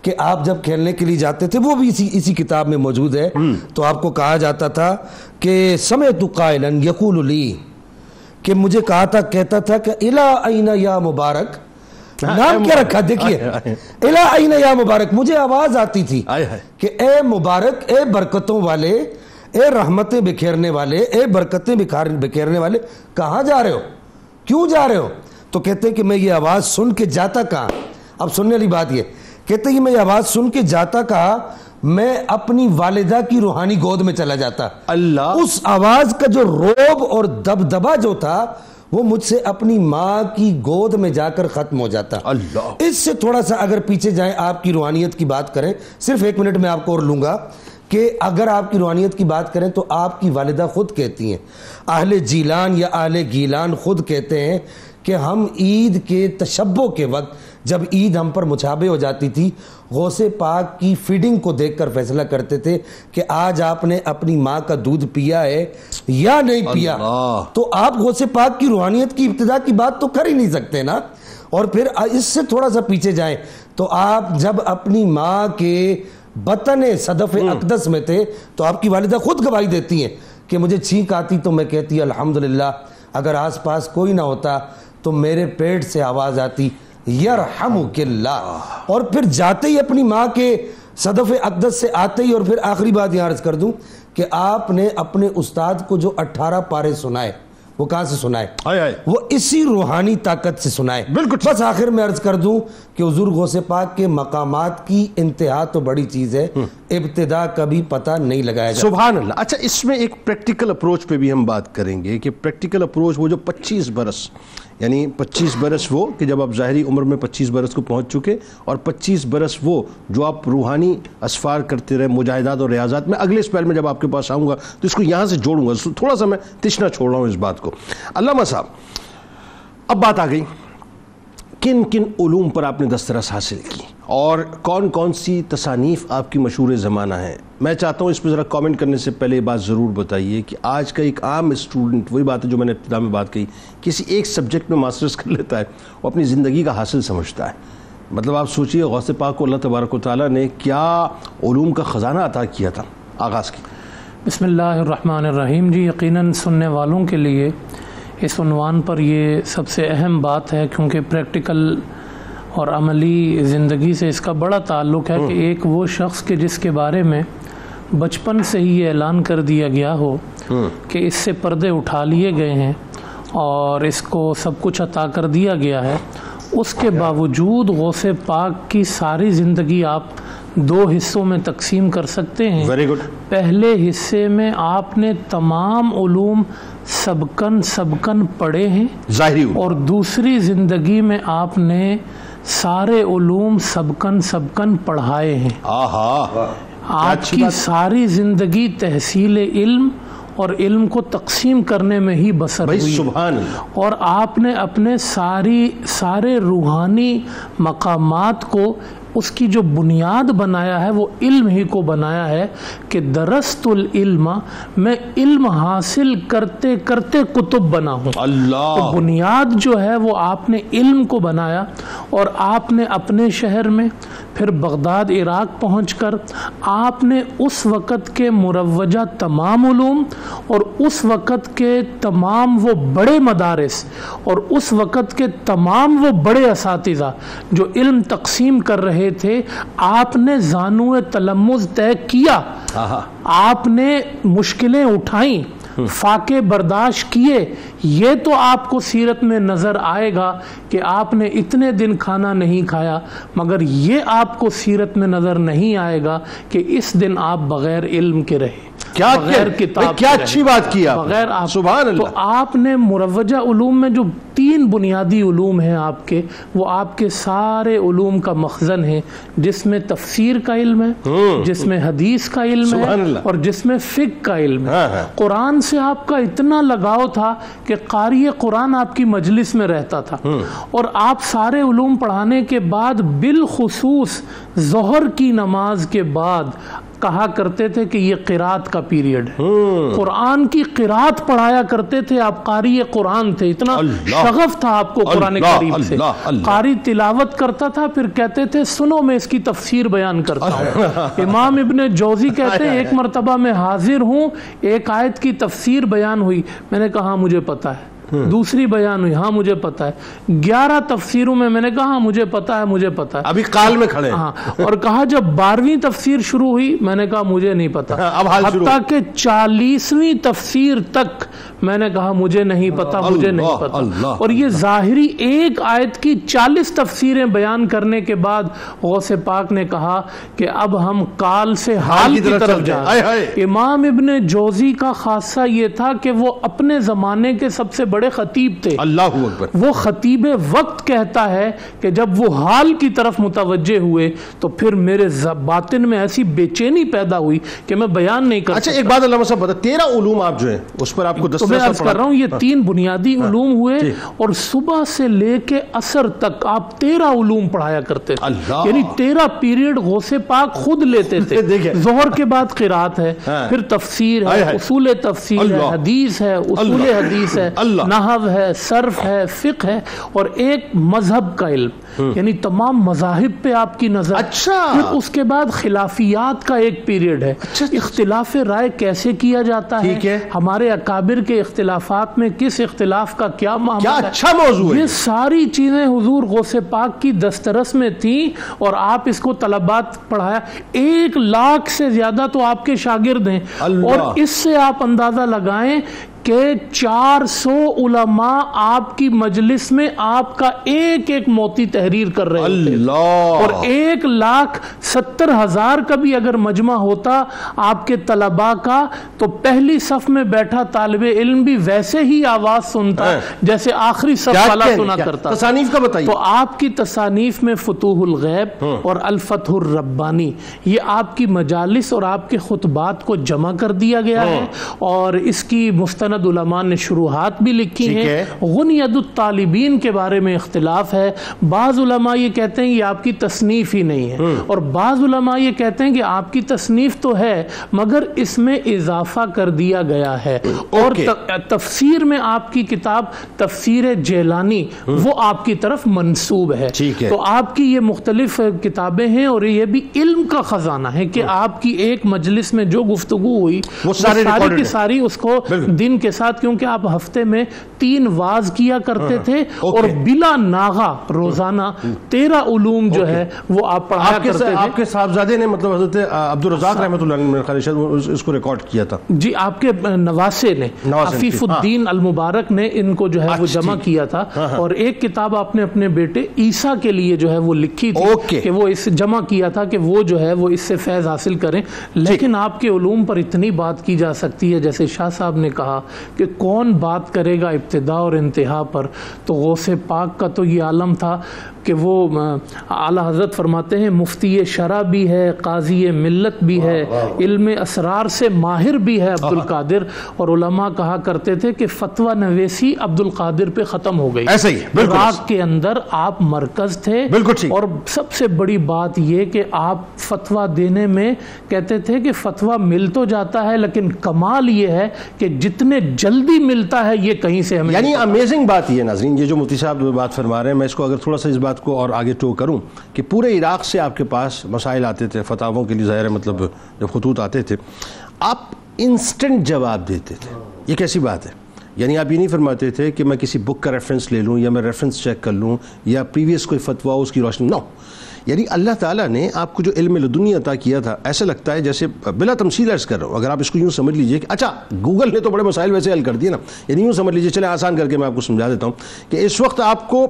کہ آپ جب کھیلنے کے لیے جاتے تھے، وہ بھی اسی کتاب میں موجود ہے، تو آپ کو کہا جاتا تھا کہ سمعت قائلا یقول لی، کہ مجھے کہا تھا، کہتا تھا کہ الا این یا مبارک. نام کیا رکھا دیکھیے، الا این یا مبارک. مجھے آواز آتی تھی کہ اے مبارک، اے برکتوں والے، اے رحمتیں بکھیرنے والے، اے برکتیں بکھیرنے والے، کہاں جا رہے ہو، کیوں جا رہے ہو؟ تو کہتے ہیں کہ میں یہ آواز سن کے جاتا کہاں. اب سننے والی بات یہ کہتے ہیں کہ میں یہ آواز سن کے جاتا کہا، میں اپنی والدہ کی روحانی گود میں چلا جاتا. اللہ، اس آواز کا جو روب اور دبدبا جو تھا وہ مجھ سے اپنی ماں کی گود میں جا کر ختم ہو جاتا. اللہ، اس سے تھوڑا سا اگر پیچھے جائیں، آپ کی روحانیت کی بات کریں، صرف 1 منٹ میں آپ کو اور لوں گا کہ اگر آپ کی روحانیت کی بات کریں تو آپ کی والدہ خود کہتی ہیں، اہل جیلان یا اہل گیلان خود کہتے ہیں کہ ہم عید کے تشبہ کے وقت جب عید ہم پر مچھابے ہو جاتی تھی، غوث پاک کی فیڈنگ کو دیکھ کر فیصلہ کرتے تھے کہ آج آپ نے اپنی ماں کا دودھ پیا ہے یا نہیں پیا. تو آپ غوث پاک کی روحانیت کی ابتدا کی بات تو کر ہی نہیں سکتے نا. اور پھر اس سے تھوڑا سا پیچھے جائیں تو آپ جب اپنی ماں کے بطن صدف اقدس میں تھے تو آپ کی والدہ خود گواہی دیتی ہیں کہ مجھے چھینک آتی تو میں کہتی الحمدللہ، اگر آس پاس کوئی نہ ہوتا تو میرے پیٹ سے آواز آتی یرحمک اللہ. اور پھر جاتے ہی اپنی ماں کے صدف اقدس سے آتے ہی، اور پھر آخری بات یہاں عرض کر دوں کہ آپ نے اپنے استاد کو جو 18 پارے سنائے وہ کہاں سے سنائے؟ وہ اسی روحانی طاقت سے سنائے. بالکل. بس آخر میں عرض کر دوں کہ حضور غوث پاک کے مقامات کی انتہا تو بڑی چیز ہے، ابتدا کبھی پتہ نہیں لگایا جاتا. سبحان اللہ. اچھا، اس میں ایک پریکٹیکل اپروچ پہ بھی ہم بات کریں گے کہ پریکٹیکل اپروچ وہ جو 25 برس، یعنی 25 برس وہ کہ جب آپ ظاہری عمر میں 25 برس کو پہنچ چکے، اور 25 برس وہ جو آپ روحانی اسفار کرتے رہے، مجاہدات اور ریاضات. میں اگلے اسپیل میں جب آپ کے پاس آؤں گا تو اس کو یہاں سے جوڑوں گا، تھوڑا سا میں تشنا چھوڑ رہا ہوں اس بات کو. علامہ صاحب، اب بات آ گئی کن کن علوم پر آپ نے دسترس حاصل کی اور کون کون سی تصانیف آپ کی مشہور زمانہ ہیں. میں چاہتا ہوں اس پہ ذرا کامنٹ کرنے سے پہلے یہ بات ضرور بتائیے کہ آج کا ایک عام اسٹوڈنٹ، وہی بات ہے جو میں نے ابتدا میں بات کہی، کسی ایک سبجیکٹ میں ماسٹرز کر لیتا ہے، وہ اپنی زندگی کا حاصل سمجھتا ہے. مطلب آپ سوچئے غوث پاک کو اللہ تبارک و تعالیٰ نے کیا علوم کا خزانہ عطا کیا تھا. آغاز کی. بسم اللہ الرحمن الرحیم. جی یقیناً سننے والوں کے لیے اس عنوان پر یہ سب سے اہم بات ہے، کیونکہ پریکٹیکل اور عملی زندگی سے اس کا بڑا تعلق ہے کہ ایک وہ شخص کے جس کے بارے میں بچپن سے ہی یہ اعلان کر دیا گیا ہو کہ اس سے پردے اٹھا لیے گئے ہیں اور اس کو سب کچھ عطا کر دیا گیا ہے، اس کے باوجود غوث پاک کی ساری زندگی آپ 2 حصوں میں تقسیم کر سکتے ہیں. Very good. پہلے حصے میں آپ نے تمام علوم سبکن پڑھے ہیں ظاہری، اور دوسری زندگی میں آپ نے سارے علوم سبکن پڑھائے ہیں. آپ کی ساری زندگی تحصیل علم اور علم کو تقسیم کرنے میں ہی بسر ہوئی. سبحان اللہ. اور آپ نے اپنے سارے روحانی مقامات کو، اس کی جو بنیاد بنایا ہے وہ علم ہی کو بنایا ہے کہ درست العلم، میں علم حاصل کرتے کرتے کتب بنا ہوں. اللہ. تو بنیاد جو ہے وہ آپ نے علم کو بنایا، اور آپ نے اپنے شہر میں، پھر بغداد عراق پہنچ کر آپ نے اس وقت کے مروجہ تمام علوم اور اس وقت کے تمام وہ بڑے مدارس اور اس وقت کے تمام وہ بڑے اساتذہ جو علم تقسیم کر رہے تھے، آپ نے زانو تلمذ طے کیا، آپ نے مشکلیں اٹھائیں، فاقے برداشت کیے. یہ تو آپ کو سیرت میں نظر آئے گا کہ آپ نے اتنے دن کھانا نہیں کھایا، مگر یہ آپ کو سیرت میں نظر نہیں آئے گا کہ اس دن آپ بغیر علم کے رہے. کیا بغیر کتاب کیا اچھی بات کی آپ بغیر آپ سبحان اللہ. تو آپ نے مروجہ علوم میں جو 3 بنیادی علوم ہیں آپ کے، وہ آپ کے سارے علوم کا مخزن ہے، جس میں تفسیر کا علم ہے، جس میں حدیث کا علم سبحان ہے، اللہ. اور جس میں فقہ کا علم ہے. ہاں ہاں. قرآن سے آپ کا اتنا لگاؤ تھا کہ قاری قرآن آپ کی مجلس میں رہتا تھا، اور آپ سارے علوم پڑھانے کے بعد بالخصوص ظہر کی نماز کے بعد کہا کرتے تھے کہ یہ قرات کا پیریڈ ہے، قرآن کی قرات پڑھایا کرتے تھے آپ. قاری قرآن تھے، اتنا شغف تھا آپ کو قرآن کریم سے. قاری تلاوت کرتا تھا، پھر کہتے تھے سنو میں اس کی تفسیر بیان کرتا ہوں. امام ابن جوزی کہتے ہیں ایک مرتبہ میں حاضر ہوں، ایک آیت کی تفسیر بیان ہوئی، میں نے کہا مجھے پتا ہے. دوسری بیان ہوئی، ہاں مجھے پتا ہے. 11 تفسیروں میں نے کہا ہاں مجھے پتا ہے، مجھے پتا ہے. ابھی قال میں کھڑے. ہاں، اور کہا جب 12ویں تفسیر شروع ہوئی میں نے کہا مجھے نہیں پتا. حتیٰ کہ 40ویں تفسیر تک میں نے کہا مجھے نہیں پتا، مجھے نہیں پتا. اور یہ ظاہری ایک آیت کی 40 تفسیریں بیان کرنے کے بعد غوث پاک نے کہا کہ اب ہم قال سے حال کی طرف جائیں. امام ابن جوزی کا خاصہ یہ تھا کہ وہ اپنے زمانے کے سب سے بڑے خطیب تھے. اللہ اکبر. وہ خطیب وقت کہتا ہے کہ جب وہ حال کی طرف متوجہ ہوئے تو پھر میرے باطن میں ایسی بے چینی پیدا ہوئی کہ میں بیان نہیں کر سکتا. اچھا ایک بات علامہ صاحب بتا، 13 علوم آپ جو ہیں اس پر آپ کو تو میں عرض کر رہا ہوں یہ 3 بنیادی علوم ہوئے، اور صبح سے لے کے عصر تک آپ 13 علوم پڑھایا کرتے تھے. یعنی 13 پیریڈ غوث پاک خود لیتے تھے. ظہر کے بعد قرات ہے، پھر تفسیر ہے، اصول تفسیر ہے، حدیث ہے، اصول حدیث ہے، نحو ہے، صرف ہے، فقہ ہے، اور ایک مذہب کا علم. یعنی تمام مذاہب پہ آپ کی نظر. پھر اس کے بعد خلافیات کا ایک پیریڈ ہے، اختلاف رائے کیسے کیا جاتا ہے، ہمارے اکابر کے اختلافات میں کس اختلاف کا کیا معاملہ ہے. اچھا موضوع ہے. یہ ساری چیزیں حضور غوث پاک کی دسترس میں تھیں، اور آپ اس کو طلبات پڑھایا. 1 لاکھ سے زیادہ تو آپ کے شاگرد ہیں، اور اس سے آپ اندازہ لگائیں کہ 400 علماء آپ کی مجلس میں آپ کا ایک ایک موتی تحریر کر رہے تھے. اور 1,70,000 کا بھی اگر مجمع ہوتا آپ کے طلباء کا، تو پہلی صف میں بیٹھا طالب علم بھی ویسے ہی آواز سنتا جیسے آخری صف والا سنا کرتا. تصانیف کا بتائیے. تو آپ کی تصانیف میں فتوح الغیب اور الفتح الربانی، یہ آپ کی مجالس اور آپ کے خطبات کو جمع کر دیا گیا ہے، اور اس کی مستند علماء نے شروحات بھی لکھی ہیں. غنیت الطالبین کے بارے میں اختلاف ہے. بعض علماء یہ کہتے ہیں یہ آپ کی تصنیف ہی نہیں ہے، اور بعض علماء یہ کہتے ہیں کہ آپ کی تصنیف تو ہے مگر اس میں اضافہ کر دیا گیا ہے. اور تفسیر میں آپ کی کتاب تفسیر جیلانی وہ آپ کی طرف منسوب ہے. تو آپ کی یہ مختلف کتابیں ہیں، اور یہ بھی علم کا خزانہ ہے کہ آپ کی ایک مجلس میں جو گفتگو ہوئی وہ ساری کی ساری اس کو دن کے ساتھ، کیونکہ آپ ہفتے میں 3 واز کیا کرتے تھے، اور بلا ناغا روزانہ 13 علوم جو ہے وہ آپ پڑھایا کرتے تھے. آپ کے صاحبزادے نے مطلب حضرت عبدالرزاق رحمۃ اللہ علیہ میرے خیال اس کو ریکارڈ کیا تھا. جی آپ کے نواسے نے، عفیف الدین المبارک نے ان کو جو ہے وہ جمع کیا تھا. اور ایک کتاب آپ نے اپنے بیٹے عیسیٰ کے لیے جو ہے وہ لکھی تھی کہ وہ اس جمع کیا تھا کہ وہ جو ہے وہ اس سے فیض حاصل کریں. لیکن آپ کے علوم پر اتنی بات کی جا سکتی ہے، جیسے شاہ صاحب نے کہا کہ کون بات کرے گا ابتدا اور انتہا پر، تو غوث پاک کا تو یہ عالم تھا کہ وہ اعلیٰ حضرت فرماتے ہیں مفتی شرع بھی ہے، قاضی ملت بھی ہے، علم اسرار سے ماہر بھی ہے عبد القادر. اور علماء کہا کرتے تھے کہ فتویٰ نویسی عبد القادر پہ ختم ہو گئی. ایسے ہی عراق کے اندر آپ مرکز تھے. اور سب سے بڑی بات یہ کہ آپ فتویٰ دینے میں کہتے تھے کہ فتویٰ مل تو جاتا ہے لیکن کمال یہ ہے کہ جتنے جلدی ملتا ہے یہ کہیں سے ہمیں. یعنی امیزنگ بات یہ ناظرین، یہ جو مفتی صاحب بات فرما رہے ہیں، میں اس کو اگر تھوڑا سا اس بات کو اور آگے ٹو کروں کہ پورے عراق سے آپ کے پاس مسائل آتے تھے فتاووں کے لیے، ظاہر مطلب جب خطوط آتے تھے آپ انسٹنٹ جواب دیتے تھے. یہ کیسی بات ہے؟ یعنی آپ یہ نہیں فرماتے تھے کہ میں کسی بک کا ریفرنس لے لوں یا میں ریفرنس چیک کر لوں یا پریویس کوئی فتویٰ اس کی روشنی، نو، یعنی اللہ تعالیٰ نے آپ کو جو علم لدنی عطا کیا تھا، ایسا لگتا ہے جیسے بلا تمثیل عرض کر رہا ہوں، اگر آپ اس کو یوں سمجھ لیجئے کہ اچھا گوگل نے تو بڑے مسائل ویسے حل کر دیے نا، یعنی یوں سمجھ لیجئے، چلیں آسان کر کے میں آپ کو سمجھا دیتا ہوں کہ اس وقت آپ کو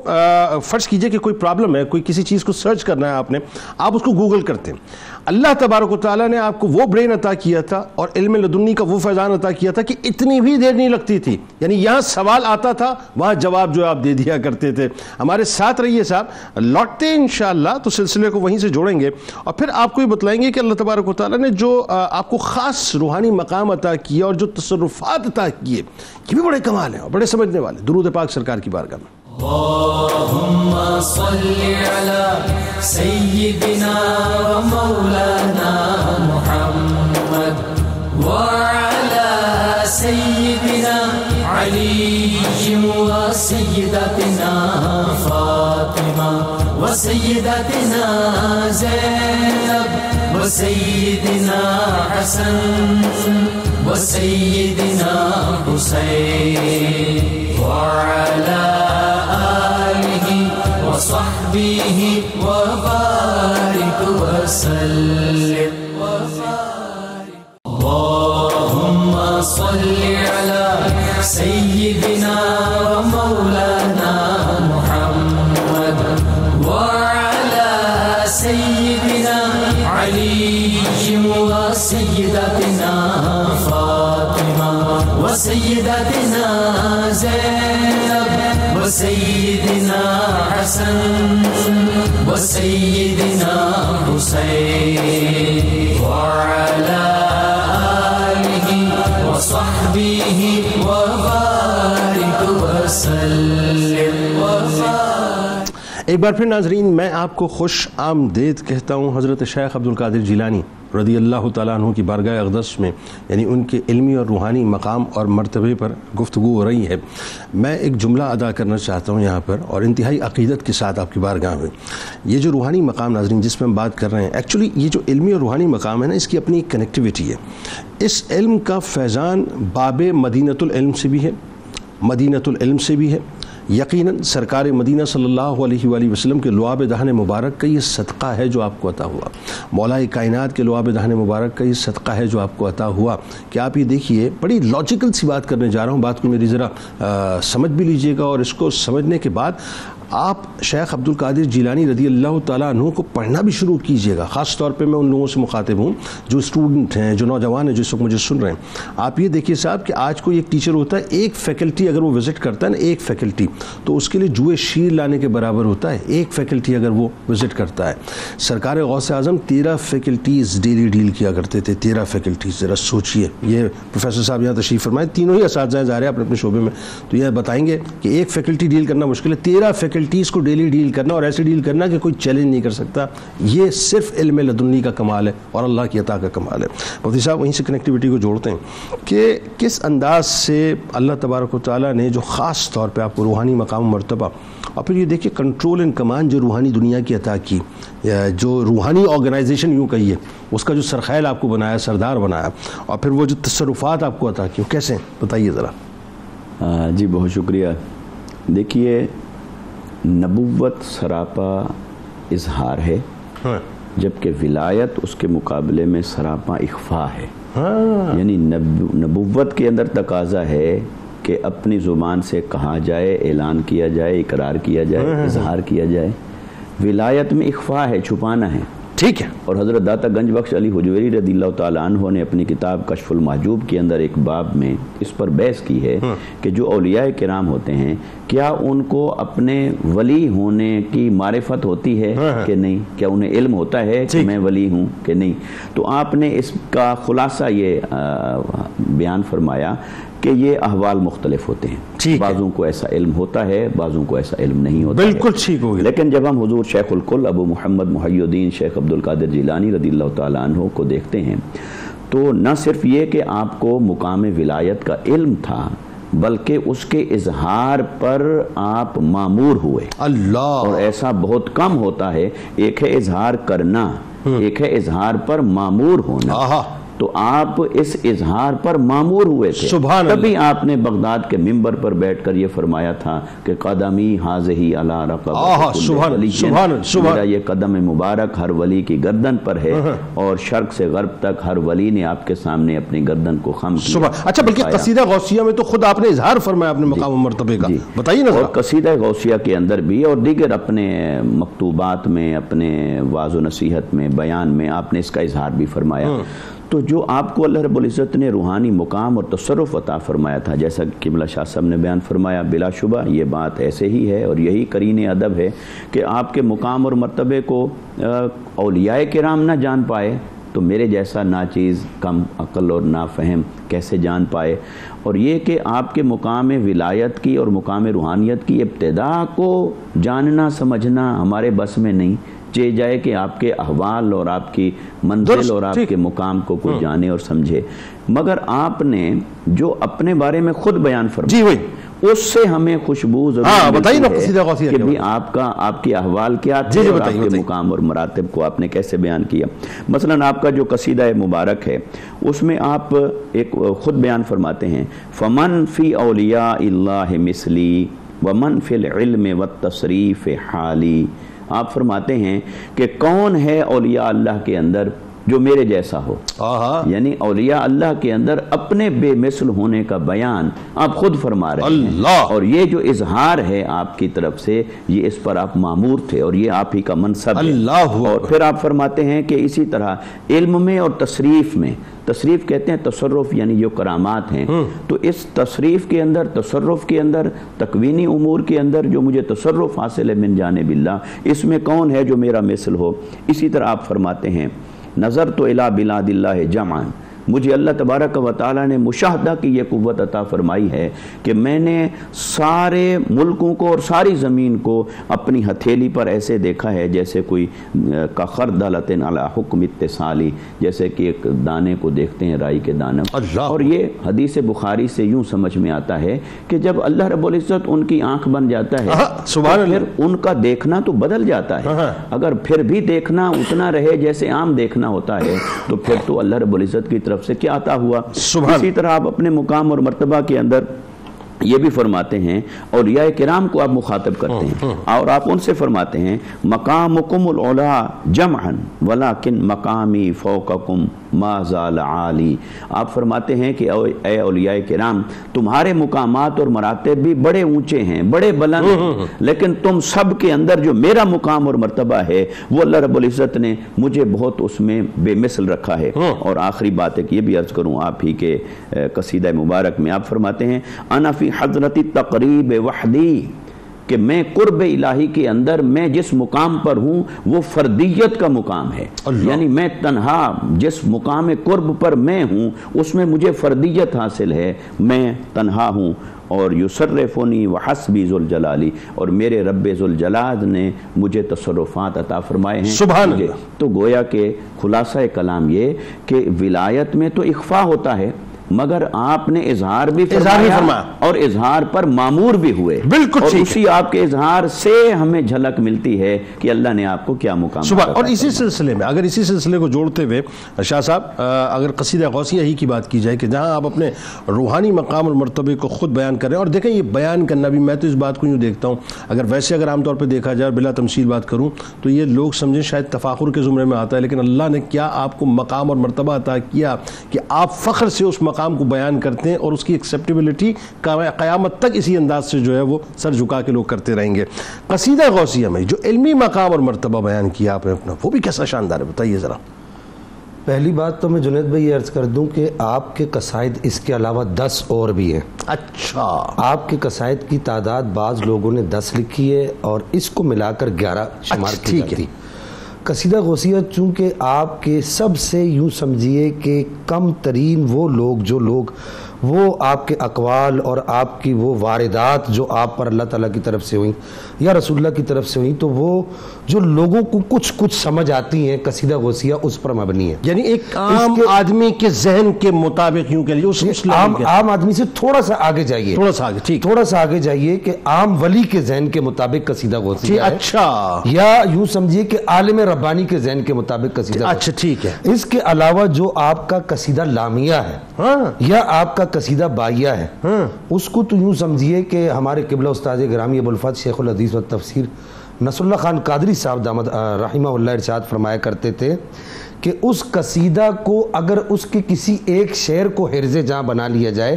فرض کیجئے کہ کوئی پرابلم ہے، کوئی کسی چیز کو سرچ کرنا ہے آپ اس کو گوگل کرتے ہیں. اللہ تبارک و تعالیٰ نے آپ کو وہ برین عطا کیا تھا اور علم لدنی کا وہ فیضان عطا کیا تھا کہ اتنی بھی دیر نہیں لگتی تھی، یعنی یہاں سوال آتا تھا وہاں جواب جو آپ دے دیا کرتے تھے. ہمارے ساتھ رہیے صاحب، لوٹتے ہیں انشاءاللہ تو سلسلے کو وہیں سے جوڑیں گے اور پھر آپ کو یہ بتلائیں گے کہ اللہ تبارک و تعالیٰ نے جو آپ کو خاص روحانی مقام عطا کیا اور جو تصرفات عطا کیے یہ بھی بڑے کمال ہیں اور بڑے سمجھنے والے. درود پاک سرکار کی بارگاہ میں. اللهم صل على سيدنا ومولانا محمد وعلى سيدنا علي وسيدتنا فاطمة وسيدتنا زينب وسيدنا حسن وسيدنا حسين وعلى وصحبه وبارك وسلم. اللهم صل على سيدنا ومولانا محمد وعلى سيدنا علي وسيدتنا فاطمة وسيدتنا زينب وسيدنا حسن وسيدنا حسين وعلى آله وصحبه وبارك وسلم. ایک بار پھر ناظرین میں آپ کو خوش آمدید کہتا ہوں حضرت شیخ عبدالقادر جیلانی رضی اللہ تعالیٰ عنہ کی بارگاہ اقدس میں، یعنی ان کے علمی اور روحانی مقام اور مرتبے پر گفتگو ہو رہی ہے. میں ایک جملہ ادا کرنا چاہتا ہوں یہاں پر اور انتہائی عقیدت کے ساتھ آپ کی بارگاہ میں. یہ جو روحانی مقام ناظرین جس میں ہم بات کر رہے ہیں، ایکچولی یہ جو علمی اور روحانی مقام ہے نا، اس کی اپنی ایک کنیکٹیویٹی ہے. اس علم کا فیضان باب مدینۃ العلم سے بھی ہے، مدینۃ العلم سے بھی ہے. یقیناً سرکار مدینہ صلی اللہ علیہ وآلہ وسلم کے لعاب دہن مبارک کا یہ صدقہ ہے جو آپ کو عطا ہوا، مولا کائنات کے لعاب دہن مبارک کا یہ صدقہ ہے جو آپ کو عطا ہوا. کہ آپ یہ دیکھیے، بڑی لاجیکل سی بات کرنے جا رہا ہوں، بات کو میری ذرا سمجھ بھی لیجئے گا اور اس کو سمجھنے کے بعد آپ شیخ عبدالقادر جیلانی رضی اللہ تعالیٰ عنہ کو پڑھنا بھی شروع کیجئے گا. خاص طور پہ میں ان لوگوں سے مخاطب ہوں جو اسٹوڈنٹ ہیں، جو نوجوان ہیں، جو اس وقت مجھے سن رہے ہیں. آپ یہ دیکھیے صاحب کہ آج کوئی ایک ٹیچر ہوتا ہے، ایک فیکلٹی اگر وہ وزٹ کرتا ہے نا، ایک فیکلٹی، تو اس کے لیے جوئے شیر لانے کے برابر ہوتا ہے. ایک فیکلٹی اگر وہ وزٹ کرتا ہے، سرکار غوث اعظم 13 فیکلٹیز ڈیلی ڈیل کیا کرتے تھے. 13 فیکلٹیز، ذرا سوچئے. یہ پروفیسر صاحب یہاں تشریف فرمائے، تینوں ہی اساتذہ ظاہر ہیں اپنے اپنے شعبے میں، تو یہ بتائیں گے کہ ایک فیکلٹی ڈیل کرنا مشکل ہے، 13 فیکلٹیز کو ڈیلی ڈیل کرنا اور ایسے ڈیل کرنا کہ کوئی چیلنج نہیں کر سکتا. یہ صرف علم لدنی کا کمال ہے اور اللہ کی عطا کا کمال ہے. مفتی صاحب وہیں سے کنیکٹیوٹی کو جوڑتے ہیں کہ کس انداز سے اللہ تبارک و تعالیٰ نے جو خاص طور پہ آپ کو روحانی مقام و مرتبہ، اور پھر یہ دیکھیے کنٹرول اینڈ کمان جو روحانی دنیا کی عطا کی، جو روحانی آرگنائزیشن یوں کہیے، اس کا جو سرخیل آپ کو بنایا، سردار بنایا، اور پھر وہ جو تصرفات آپ کو عطا کی، کیسے بتائیے ذرا. جی بہت شکریہ. دیکھیے، نبوت سراپا اظہار ہے، جبکہ ولایت اس کے مقابلے میں سراپا اخفا ہے. یعنی نبوت کے اندر تقاضا ہے کہ اپنی زبان سے کہا جائے، اعلان کیا جائے، اقرار کیا جائے، اظہار کیا جائے. ولایت میں اخفا ہے، چھپانا ہے. ٹھیک ہے. اور حضرت داتا گنج بخش علی حجویری رضی اللہ تعالیٰ عنہ نے اپنی کتاب کشف المحجوب کے اندر ایک باب میں اس پر بحث کی ہے کہ جو اولیاء کرام ہوتے ہیں، کیا ان کو اپنے ولی ہونے کی معرفت ہوتی ہے کہ نہیں؟ کیا انہیں علم ہوتا ہے کہ میں ولی ہوں کہ نہیں؟ تو آپ نے اس کا خلاصہ یہ بیان فرمایا کہ یہ احوال مختلف ہوتے ہیں. بعضوں کو ایسا علم ہوتا ہے، بعضوں کو ایسا علم نہیں ہوتا. بالکل ٹھیک ہو گیا. لیکن جب ہم حضور شیخ الکل ابو محمد محی الدین شیخ عبدالقادر جیلانی رضی اللہ تعالیٰ عنہ کو دیکھتے ہیں تو نہ صرف یہ کہ آپ کو مقام ولایت کا علم تھا، بلکہ اس کے اظہار پر آپ مامور ہوئے. اللہ. اور ایسا بہت کم ہوتا ہے. ایک ہے اظہار کرنا، ایک ہے اظہار پر مامور ہونا. تو آپ اس اظہار پر معمور ہوئے تھے. سبحان تبھی آپ نے بغداد کے منبر پر بیٹھ کر یہ فرمایا تھا کہ قدمی حاضہی علی رقبۃ، میرا یہ قدم مبارک ہر ولی کی گردن پر ہے، اور شرق سے غرب تک ہر ولی نے آپ کے سامنے اپنی گردن کو خم کیا. اچھا، بلکہ قصیدہ غوثیہ میں تو خود آپ نے اظہار فرمایا اپنے مقام و مرتبے کا، بتائیے نا. اور قصیدہ غوثیہ کے اندر بھی اور دیگر اپنے مکتوبات میں، اپنے واعظ و نصیحت میں، بیان میں آپ نے اس کا اظہار بھی فرمایا. تو جو آپ کو اللہ رب العزت نے روحانی مقام اور تصرف عطا فرمایا تھا، جیسا کہ قبلہ شاہ صاحب نے بیان فرمایا، بلا شبہ یہ بات ایسے ہی ہے، اور یہی قرین ادب ہے کہ آپ کے مقام اور مرتبے کو اولیاء کرام نہ جان پائے تو میرے جیسا ناچیز، کم عقل اور نافہم کیسے جان پائے. اور یہ کہ آپ کے مقام ولایت کی اور مقام روحانیت کی ابتدا کو جاننا سمجھنا ہمارے بس میں نہیں. چاہے جائے کہ آپ کے احوال اور آپ کی منزل اور آپ کے مقام کو کوئی جانے اور سمجھے، مگر آپ نے جو اپنے بارے میں خود بیان فرمایا اس سے ہمیں خوشبو ضرور ملتی ہے کہ بھی آپ کے احوال کیا تھے اور آپ کے مقام اور مراتب کو آپ نے کیسے بیان کیا. مثلا آپ کا جو قصیدہ مبارک ہے اس میں آپ ایک خود بیان فرماتے ہیں، فمن فی اولیاء اللہ مثلی ومن فی العلم والتصریف حالی. آپ فرماتے ہیں کہ کون ہے اولیاء اللہ کے اندر جو میرے جیسا ہو. یعنی اولیاء اللہ کے اندر اپنے بے مثل ہونے کا بیان آپ خود فرما رہے ہیں، اور یہ جو اظہار ہے آپ کی طرف سے یہ اس پر آپ مامور تھے اور یہ آپ ہی کا منصب ہے. اور پھر آپ فرماتے ہیں کہ اسی طرح علم میں اور تصریف میں، تصریف کہتے ہیں تصرف یعنی جو کرامات ہیں، تو اس تصریف کے اندر، تصرف کے اندر، تکوینی امور کے اندر جو مجھے تصرف حاصل ہے من جانب اللہ، اس میں کون ہے جو میرا مثل ہو. اسی طرح آپ فرماتے ہیں، نظر تو الی بلاد اللہ جمعاً، مجھے اللہ تبارک و تعالیٰ نے مشاہدہ کی یہ قوت عطا فرمائی ہے کہ میں نے سارے ملکوں کو اور ساری زمین کو اپنی ہتھیلی پر ایسے دیکھا ہے جیسے کوئی کخردلۃ علی حکم اتصالی، جیسے کہ ایک دانے کو دیکھتے ہیں، رائی کے دانے. اور یہ حدیث بخاری سے یوں سمجھ میں آتا ہے کہ جب اللہ رب العزت ان کی آنکھ بن جاتا ہے تو پھر ان کا دیکھنا تو بدل جاتا ہے. اگر پھر بھی دیکھنا اتنا رہے جیسے عام دیکھنا ہوتا ہے تو پھر تو اللہ رب العزت کی طرف سے کیا عطا ہوا. اسی طرح آپ اپنے مقام اور مرتبہ کے اندر یہ بھی فرماتے ہیں، اولیاء کرام کو آپ مخاطب کرتے ہیں اور آپ ان سے فرماتے ہیں، مقامکم العلا جمعا ولیکن مقامی فوقکم ما زال عالی. آپ فرماتے ہیں کہ اے اولیاء کرام، تمہارے مقامات اور مراتب بھی بڑے اونچے ہیں، بڑے بلند ہیں، لیکن تم سب کے اندر جو میرا مقام اور مرتبہ ہے وہ اللہ رب العزت نے مجھے بہت اس میں بے مثل رکھا ہے. اور آخری بات ہے کہ یہ بھی عرض کروں آپ ہی کے قصیدہ مبارک میں آپ فرماتے ہیں، انا فی حضرت تقریب وحدی، کہ میں قرب الہی کے اندر میں جس مقام پر ہوں وہ فردیت کا مقام ہے. یعنی میں تنہا جس مقام قرب پر میں ہوں اس میں مجھے فردیت حاصل ہے، میں تنہا ہوں. اور یصرفنی وحسبی ذوالجلالی، اور میرے رب ذوالجلال نے مجھے تصرفات عطا فرمائے ہیں. سبحان اللہ. تو گویا کہ خلاصہ کلام یہ کہ ولایت میں تو اخفا ہوتا ہے، مگر آپ نے اظہار بھی فرمایا اور اظہار پر مامور بھی ہوئے. بالکل. اور اسی آپ کے اظہار سے ہمیں جھلک ملتی ہے کہ اللہ نے آپ کو کیا مقام دیا. اور اسی سلسلے میں اگر اسی سلسلے کو جوڑتے ہوئے شاہ صاحب، اگر قصیدہ غوثیہ ہی کی بات کی جائے کہ جہاں آپ اپنے روحانی مقام اور مرتبے کو خود بیان کریں، اور دیکھیں یہ بیان کرنا بھی، میں تو اس بات کو یوں دیکھتا ہوں، اگر عام طور پہ دیکھا جائے بلا تمثیل بات کروں تو یہ لوگ سمجھیں شاید تفاخر کے زمرے میں آتا ہے، لیکن اللہ نے کیا آپ کو مقام اور مرتبہ عطا کیا کہ آپ فخر سے اس مقام کو بیان کرتے ہیں، اور اس کی ایکسیپٹیبلٹی قیامت تک اسی انداز سے جو ہے وہ سر جھکا کے لوگ کرتے رہیں گے. قصیدہ غوثیہ میں جو علمی مقام اور مرتبہ بیان کیا آپ نے اپنا، وہ بھی کیسا شاندار ہے، بتائیے ذرا. پہلی بات تو میں جنید بھائی یہ عرض کر دوں کہ آپ کے قصائد اس کے علاوہ 10 اور بھی ہیں. اچھا. آپ کے قصائد کی تعداد بعض لوگوں نے 10 لکھی ہے اور اس کو ملا کر 11 شمار کی جاتی ہے. قصیدہ غوثیہ چونکہ آپ کے سب سے یوں سمجھیے کہ کم ترین وہ لوگ جو لوگ وہ آپ کے اقوال اور آپ کی وہ واردات جو آپ پر اللہ تعالیٰ کی طرف سے ہوئیں یا رسول اللہ کی طرف سے ہوئیں، تو وہ جو لوگوں کو کچھ سمجھ آتی ہیں قصیدہ غوثیہ اس پر مبنی ہے. یعنی ایک عام آدمی کے ذہن کے مطابق یوں کہ عام آدمی سے تھوڑا سا آگے جائیے، تھوڑا سا آگے جائیے کہ عام ولی کے ذہن کے مطابق قصیدہ غوثیہ ہے. اچھا، یا یوں سمجھیے کہ عالم ربانی کے ذہن کے مطابق قصیدہ. اچھا ٹھیک ہے. اس کے علاوہ جو آپ کا قصیدہ لامیہ ہے یا آپ کا قصیدہ بائیہ ہے، اس کو تو یوں سمجھیے کہ ہمارے قبلہ استاد گرامی ابوالفتح شیخ الحدیث و تفسیر نصر اللہ خان قادری صاحب دامت رحمہ اللہ ارشاد فرمایا کرتے تھے کہ اس قصیدہ کو اگر اس کے کسی ایک شعر کو حرز جاں بنا لیا جائے،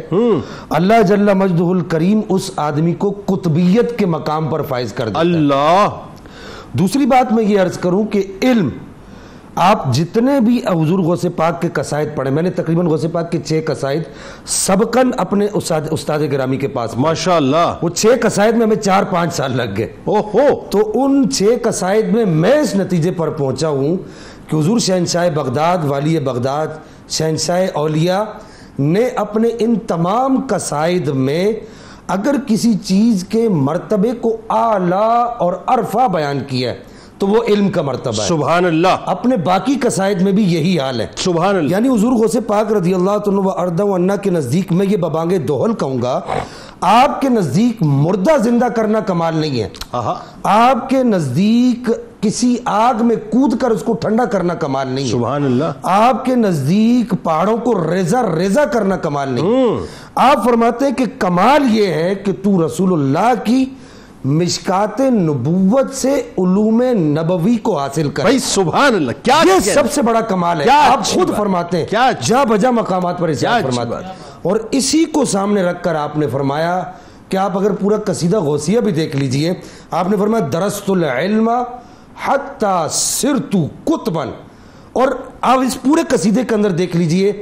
اللہ جل مجدہ الکریم اس آدمی کو قطبیت کے مقام پر فائز کر دیتا ہے. اللہ. دوسری بات میں یہ عرض کروں کہ علم، آپ جتنے بھی حضور غوث پاک کے قصائد پڑھیں، میں نے تقریباً غوث پاک کے 6 قصائد سبقاً اپنے استاد گرامی کے پاس ماشاءاللہ، وہ 6 قصائد میں ہمیں 4-5 سال لگ گئے. تو ان 6 قصائد میں اس نتیجے پر پہنچا ہوں کہ حضور شہنشاہ بغداد، والی بغداد، شہنشاہ اولیاء نے اپنے ان تمام قصائد میں اگر کسی چیز کے مرتبے کو اعلیٰ اور عرفہ بیان کیا ہے تو وہ علم کا مرتبہ ہے. سبحان اللہ. اپنے باقی قصائد میں بھی یہی حال ہے. سبحان اللہ. یعنی حضور غوث پاک رضی اللہ عنہ و ارضا و انا کے نزدیک میں یہ ببانگ دوہل کہوں گا، آپ کے نزدیک مردہ زندہ کرنا کمال نہیں ہے. آپ کے نزدیک کسی آگ میں کود کر اس کو ٹھنڈا کرنا کمال نہیں ہے. سبحان اللہ. آپ کے نزدیک پہاڑوں کو ریزہ کرنا کمال نہیں. آپ فرماتے ہیں کہ کمال یہ ہے کہ تو رسول اللہ کی مشکات نبوت سے علوم نبوی کو حاصل کر. بھائی سبحان اللہ، کیا یہ سب سے بڑا کمال ہے. آپ خود فرماتے ہیں، جا بجا مقامات پر ارشاد فرماتے ہیں. اور اسی کو سامنے رکھ کر آپ نے فرمایا کہ آپ اگر پورا قصیدہ غوثیہ بھی دیکھ لیجئے، آپ نے فرمایا درست العلم حتی صرت کتبا. اور آپ اس پورے قصیدے کے اندر دیکھ لیجئے،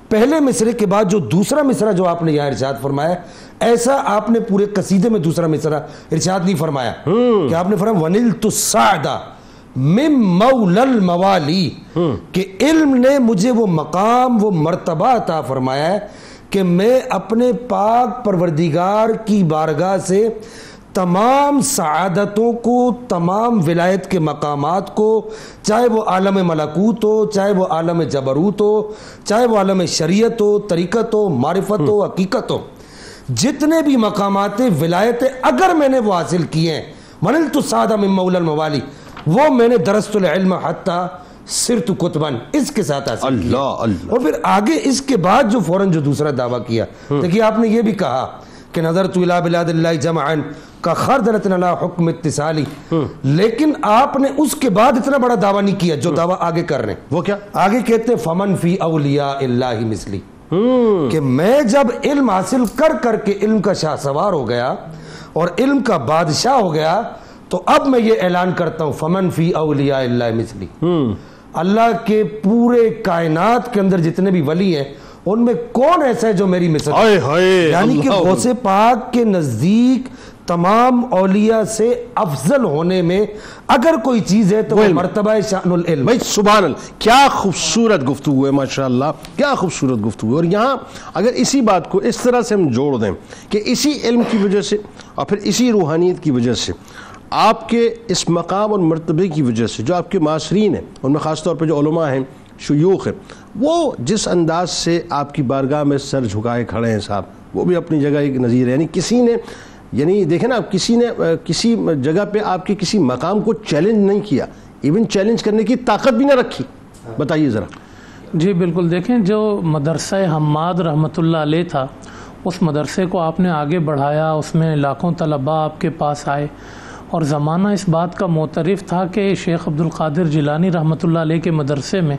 پہلے مصرے کے بعد جو دوسرا مصرع جو آپ نے یہاں ارشاد فرمایا، ایسا آپ نے پورے قصیدے میں دوسرا مصرع ارشاد نہیں فرمایا کہ آپ نے فرمایا وَنِلْتُ السَّعْدَ مِن مَوْلَ الْمَوَالِي، کہ علم نے مجھے وہ مقام، وہ مرتبہ عطا فرمایا ہے کہ میں اپنے پاک پروردگار کی بارگاہ سے تمام سعادتوں کو، تمام ولایت کے مقامات کو، چاہے وہ عالم ملکوت ہو، چاہے وہ عالم جبروت ہو، چاہے وہ عالم شریعت ہو، طریقت ہو، معرفت ہو، حقیقت ہو، جتنے بھی مقامات ولایت اگر میں نے وہ حاصل کیے ہیں، وَنِلْتُ السَّعْدَ مِن مَوْلَ الْمَوَالِي، وہ میں نے درست العلم حتی صرت کتباً اس کے ساتھ حاصل کیا. اور پھر آگے اس کے بعد جو فوراً جو دوسرا دعویٰ کیا، دیکھیے آپ نے یہ بھی کہا کہ نظرت الی بلاد اللہ جمعا کخردلۃ علی حکم اتصالی، لیکن آپ نے اس کے بعد اتنا بڑا دعویٰ نہیں کیا جو دعویٰ آگے کر رہے ہیں. وہ کیا؟ آگے کہتے ہیں فمن فی اولیاء اللہ مثلی، کہ میں جب علم حاصل کر کے علم کا شاہ سوار ہو گیا اور علم کا بادشاہ ہو گیا، تو اب میں یہ اعلان کرتا ہوں فمن فی اولیاء اللہ مثلی، اللہ کے پورے کائنات کے اندر جتنے بھی ولی ہیں ان میں کون ایسا ہے جو میری مثل، یعنی کہ غوث پاک کے نزدیک تمام اولیاء سے افضل ہونے میں اگر کوئی چیز ہے تو وہ مرتبہ شأن العلم. بھائی سبحان اللہ، کیا خوبصورت گفتگو ہے، ماشاءاللہ کیا خوبصورت گفتگو ہے. اور یہاں اگر اسی بات کو اس طرح سے ہم جوڑ دیں کہ اسی علم کی وجہ سے اور پھر اسی روحانیت کی وجہ سے آپ کے اس مقام اور مرتبے کی وجہ سے جو آپ کے معاصرین ہیں، ان میں خاص طور پہ جو علماء ہیں، شیوخ ہیں، وہ جس انداز سے آپ کی بارگاہ میں سر جھکائے کھڑے ہیں صاحب، وہ بھی اپنی جگہ ایک نظیر ہے. یعنی کسی نے، یعنی دیکھیں نا، کسی نے کسی جگہ پہ آپ کے کسی مقام کو چیلنج نہیں کیا، ایون چیلنج کرنے کی طاقت بھی نہ رکھی. بتائیے ذرا. جی بالکل، دیکھیں جو مدرسہ حماد رحمۃ اللہ علیہ تھا، اس مدرسے کو آپ نے آگے بڑھایا، اس میں لاکھوں طلباء آپ کے پاس آئے، اور زمانہ اس بات کا معترف تھا کہ شیخ عبد القادر جیلانی رحمۃ اللہ علیہ کے مدرسے میں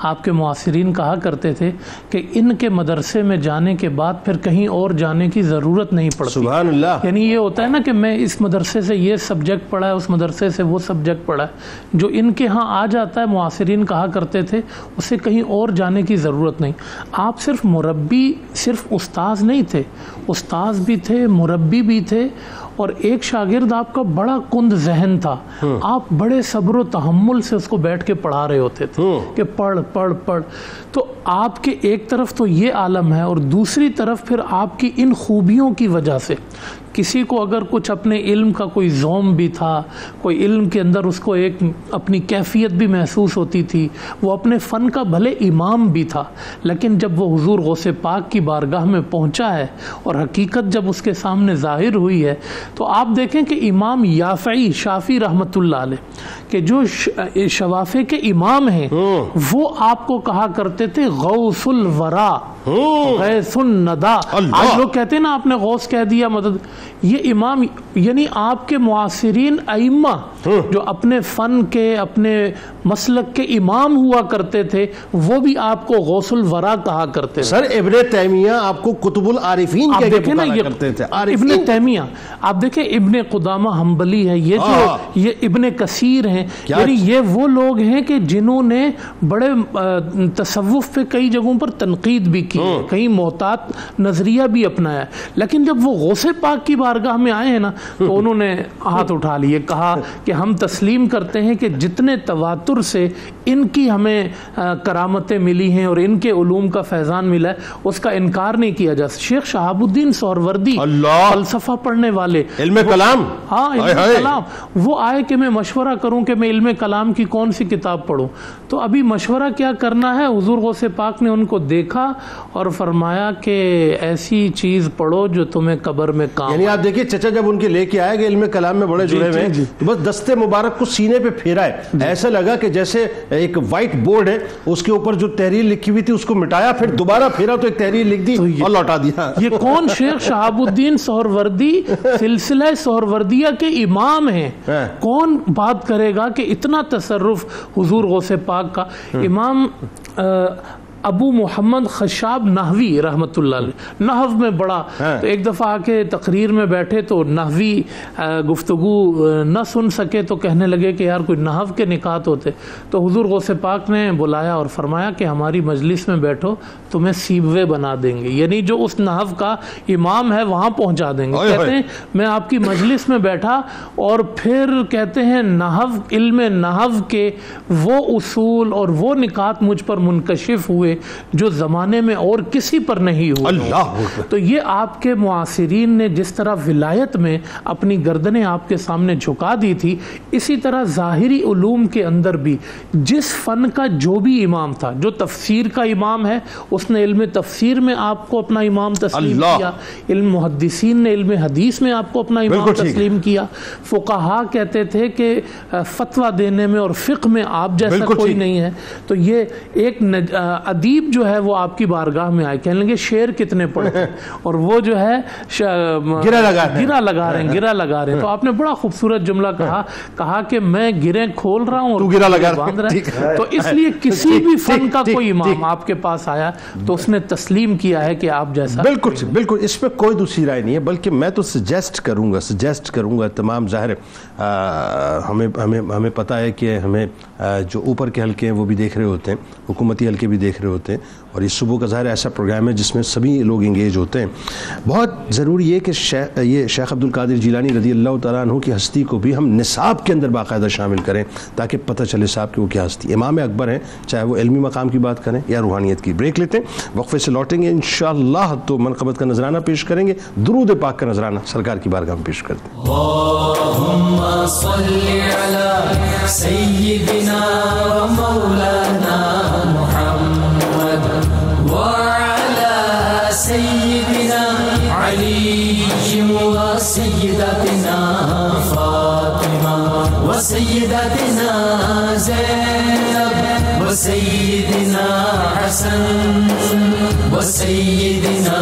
آپ کے معاصرین کہا کرتے تھے کہ ان کے مدرسے میں جانے کے بعد پھر کہیں اور جانے کی ضرورت نہیں پڑتی. سبحان اللہ. یعنی یہ ہوتا ہے نا کہ میں اس مدرسے سے یہ سبجیکٹ پڑھا ہے، اس مدرسے سے وہ سبجیکٹ پڑھا ہے، جو ان کے ہاں آ جاتا ہے، معاصرین کہا کرتے تھے اسے کہیں اور جانے کی ضرورت نہیں. آپ صرف مربی، صرف استاذ نہیں تھے، استاذ بھی تھے، مربی بھی تھے، اور ایک شاگرد آپ کا بڑا کند ذہن تھا، آپ بڑے صبر و تحمل سے اس کو بیٹھ کے پڑھا رہے ہوتے تھے کہ پڑھ پڑھ پڑھ. تو آپ کے ایک طرف تو یہ عالم ہے، اور دوسری طرف پھر آپ کی ان خوبیوں کی وجہ سے کسی کو اگر کچھ اپنے علم کا کوئی ذوم بھی تھا، کوئی علم کے اندر اس کو ایک اپنی کیفیت بھی محسوس ہوتی تھی، وہ اپنے فن کا بھلے امام بھی تھا، لیکن جب وہ حضور غوث پاک کی بارگاہ میں پہنچا ہے اور حقیقت جب اس کے سامنے ظاہر ہوئی ہے، تو آپ دیکھیں کہ امام یافعی شافعی رحمۃ اللہ علیہ کہ جو شوافع کے امام ہیں، وہ آپ کو کہا کرتے تھے غوث الورا، غیث الندى. آج لوگ کہتے ہیں نا آپ نے غوث کہہ دیا مدد. یہ امام یعنی آپ کے معاصرین ائمہ جو اپنے فن کے اپنے مسلک کے امام ہوا کرتے تھے، وہ بھی آپ کو غوث الورا کہا کرتے تھے. سر ابن تیمیہ آپ کو قطب العارفین کہہ کے پکارا کرتے تھے. ابن تیمیہ آپ دیکھیں، ابن قدامہ حنبلی ہے، یہ جو یہ ابن کثیر ہیں، یعنی یہ وہ لوگ ہیں کہ جنہوں نے بڑے تصوف پہ کئی جگہوں پر تنقید بھی کی ہے، کہیں محتاط نظریہ بھی اپنایا ہے، لیکن جب وہ غوث پاک کی بارگاہ میں آئے ہیں نا، تو انہوں نے ہاتھ اٹھا لیے، کہا کہ ہم تسلیم کرتے ہیں کہ جتنے تواتر سے ان کی ہمیں کرامتیں ملی ہیں اور ان کے علوم کا فیضان ملا ہے، اس کا انکار نہیں کیا جا سکتا. شیخ شہاب الدین سہروردی فلسفہ پڑھنے والے، علم کلام، ہاں علم کلام، وہ آئے کہ میں مشورہ کروں کہ میں علم کلام کی کون سی کتاب پڑھوں. تو ابھی مشورہ کیا کرنا ہے؟ حضور غوث پاک نے ان کو دیکھا اور فرمایا کہ ایسی چیز پڑھو جو تمہیں قبر میں کام. یعنی آپ دیکھیے چچا جب ان کے لے کے آئے گئے علم کلام میں بڑے جڑے ہوئے، تو بس دستے مبارک کو سینے پہ پھیرا ہے، ایسا لگا کہ جیسے ایک وائٹ بورڈ ہے، اس کے اوپر جو تحریر لکھی ہوئی تھی اس کو مٹایا، پھر دوبارہ پھیرا تو ایک تحریر لکھ دی اور لوٹا دیا. یہ کون؟ شیخ شہاب الدین سہروردی سلسلہ سہروردیہ کے امام ہیں. کون بات کرے گا کہ اتنا تصرف حضور غوث پاک کا؟ امام ابو محمد خشاب نحوی رحمۃ اللہ علیہ نحو میں بڑا، تو ایک دفعہ آ کے تقریر میں بیٹھے تو نحوی گفتگو نہ سن سکے تو کہنے لگے کہ یار کوئی نحو کے نکات ہوتے. تو حضور غوث پاک نے بلایا اور فرمایا کہ ہماری مجلس میں بیٹھو، تمہیں سیبوے بنا دیں گے، یعنی جو اس نحو کا امام ہے وہاں پہنچا دیں گے. کہتے ہیں میں آپ کی مجلس میں بیٹھا اور پھر کہتے ہیں نحو، علم نحو کے وہ اصول اور وہ نکات مجھ پر منکشف ہوئے جو زمانے میں اور کسی پر نہیں ہوئے. اللہ. تو یہ آپ کے معاصرین نے جس طرح ولایت میں اپنی گردنیں آپ کے سامنے جھکا دی تھی، اسی طرح ظاہری علوم کے اندر بھی جس فن کا جو بھی امام تھا، جو تفسیر کا امام ہے اس نے علم تفسیر میں آپ کو اپنا امام تسلیم کیا، علم محدثین نے علم حدیث میں آپ کو اپنا امام تسلیم کیا، فقہا کہتے تھے کہ فتویٰ دینے میں اور فقہ میں آپ جیسا کوئی نہیں ہے. تو یہ ایک ادیب جو ہے وہ آپ کی بارگاہ میں آئے، کہنے لگے شعر کتنے پڑھتے ہیں، اور وہ جو ہے گرہ لگا رہے ہیں. تو آپ نے بڑا خوبصورت جملہ کہا کہ میں گریں کھول رہا ہوں اور گرہ لگا رہا ہے. تو اس لیے کسی بھی فن کا کوئی امام آپ کے پاس آیا تو اس نے تسلیم کیا ہے کہ آپ جیسا. بالکل اس پہ کوئی دوسری رائے نہیں ہے، بلکہ میں تو سجیسٹ کروں گا تمام ظاہر ہمیں پتہ ہے کہ ہمیں جو اوپر کے حلقے ہیں وہ بھی دیکھ رہے ہوتے ہیں، حکومتی حلقے بھی دیکھ رہے ہوتے ہیں، اور یہ صبح کا ظاہر ایسا پروگرام ہے جس میں سبھی لوگ انگیج ہوتے ہیں. بہت ضروری ہے کہ یہ شیخ عبد القادر جیلانی رضی اللہ تعالیٰ عنہ کی ہستی کو بھی ہم نصاب کے اندر باقاعدہ شامل کریں تاکہ پتہ چلے صاحب کہ وہ کیا ہستی امام اکبر ہیں، چاہے وہ علمی مقام کی بات کریں یا روحانیت کی. بریک لیتے ہیں، وقفے سے لوٹیں گے انشاءاللہ تو منقبت کا نذرانہ پیش کریں گے، درود پاک کا نذرانہ سرکار کی بارگاہ میں پیش کرتے ہیں. اللہم صلی علی سیدنا و مولانا محمد وعلى سيدنا علي وسيدتنا فاطمة وسيدتنا زينب وسيدنا حسن وسيدنا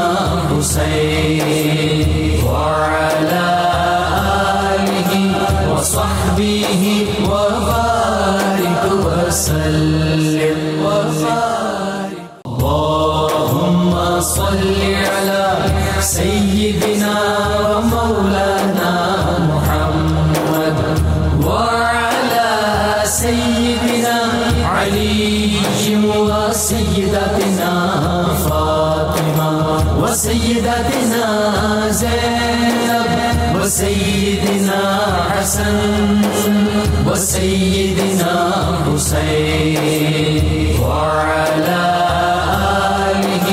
حسين وعلى آله وصحبه وبارك وسلم وبارك. اللهم صل على سيدنا ومولانا محمد وعلى سيدنا علي وسيدتنا فاطمة وسيدتنا زينب وسيدنا حسن وسيدنا حسين وعلى آله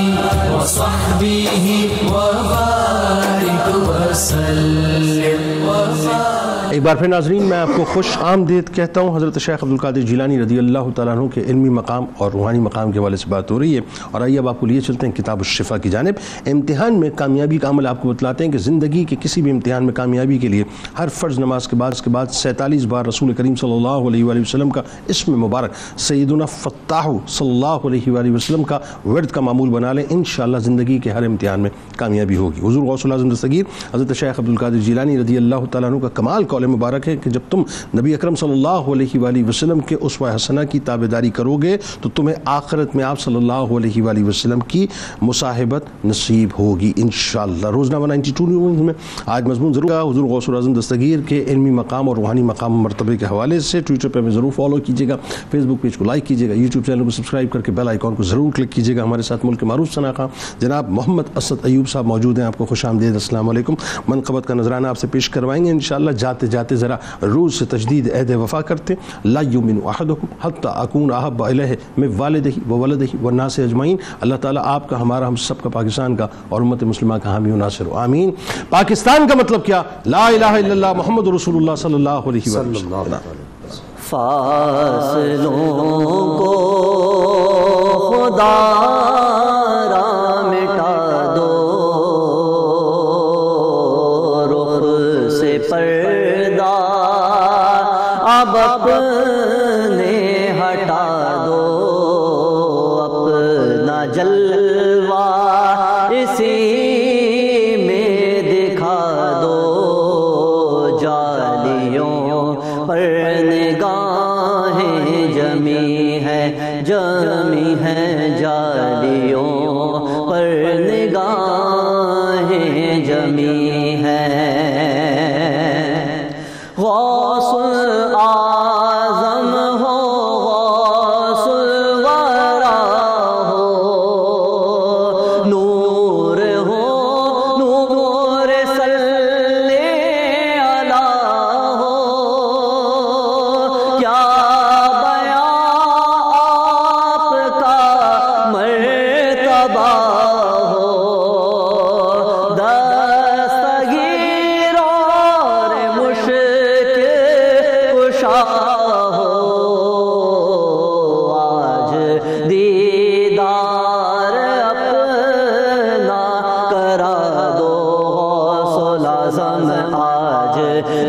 وصحبه وبارك وسلم ایک بار پھر ناظرین میں آپ کو خوش آمدید کہتا ہوں. حضرت شیخ عبدالقادر جیلانی رضی اللہ تعالیٰ عنہ کے علمی مقام اور روحانی مقام کے حوالے سے بات ہو رہی ہے. اور آئیے اب آپ کو لیے چلتے ہیں کتاب الشفا کی جانب. امتحان میں کامیابی کا عمل آپ کو بتلاتے ہیں کہ زندگی کے کسی بھی امتحان میں کامیابی کے لیے ہر فرض نماز کے بعد 47 بار رسول کریم صلی اللہ علیہ وآلہ وسلم کا اسم مبارک سیدنا فتاح صلی اللہ علیہ وآلہ وسلم کا ورد کا معمول بنا لیں. انشاءاللہ زندگی کے ہر امتحان میں کامیابی ہوگی. حضور غوث الاعظم دستگیر حضرت شیخ عبدالقادر جیلانی رضی اللہ تعالیٰ عنہ کا کمال قول مبارک ہے کہ جب تم نبی اکرم صلی اللہ علیہ وآلہ وسلم کے اسوہ حسنہ کی تابعداری کرو گے تو تمہیں آخرت میں آپ صلی اللہ علیہ وآلہ وسلم کی مصاحبت نصیب ہوگی انشاءاللہ. روزنامہ 92 نیوز میں آج مضمون ضرور حضور غوث الاعظم دستگیر کے علمی مقام اور روحانی مقام مرتبے کے حوالے سے. ٹویٹر پہ ہمیں ضرور فالو کیجیے گا, فیس بک پیج کو لائک کیجیے گا, یوٹیوب چینل کو سبسکرائب کر کے بیل آئیکن کو ضرور کلک کیجیے گا. ہمارے ساتھ ملک کے معروف صنعاء جناب محمد اسد ایوب صاحب موجود ہیں. آپ کو خوش آمدید. السلام علیکم. منقبت کا نذرانہ آپ سے پیش کروائیں گے انشاءاللہ. جاتے جاتے ذرا روز سے تجدید عہد وفا کرتے. لا یؤمن احدکم حتی اکون احب الیہ من والدہ وولدہ والناس اجمعین. اللہ تعالیٰ آپ کا, ہمارا, ہم سب کا, پاکستان کا اور امت مسلمہ کا حامی و ناصر ہو. آمین. پاکستان کا مطلب کیا؟ لا الہ الا اللہ محمد رسول اللہ صلی اللہ علیہ وسلم. فاصلوں کو خدا را مٹا دو, رخ سے پردہ اب اپنے ہٹا دو, اپنا جلوہ اسی میں دکھا دو, جالیوں پر نگاہیں جمی ہے جالیوں پر نگاہیں جمی ہے. غوث اعظم ہو غوث الورا ہو, نور ہو نور صلی علی ہو, کیا بیاں آپ کا مرتبہ ہو, دستگیر اور مشکل کشا ہو, آج دیدار اپنا کرا دو غوث الاعظم, آج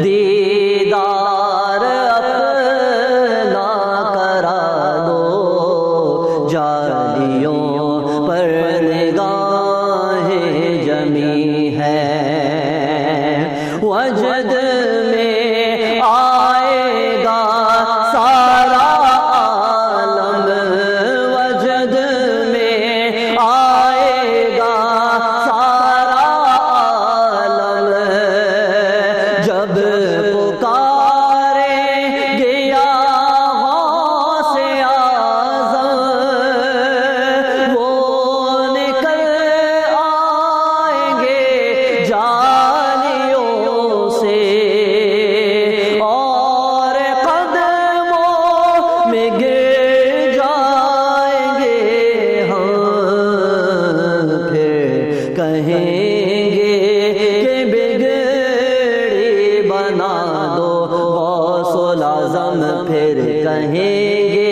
دیدار اپنا کرا دو, جالیوں پر نگاہیں جمی ہے. وجد میں آئے گا سارا عالم, وجد میں آئے گا سارا عالم, جب پکاریں گے یا غوث اعظم, وہ نکل آئیں گے جالیوں سے, اور قدموں میں گر جائیں گے ہم, پھر کہیں گے کہ بگڑی بنا دو غوث الاعظم, پھر کہیں گے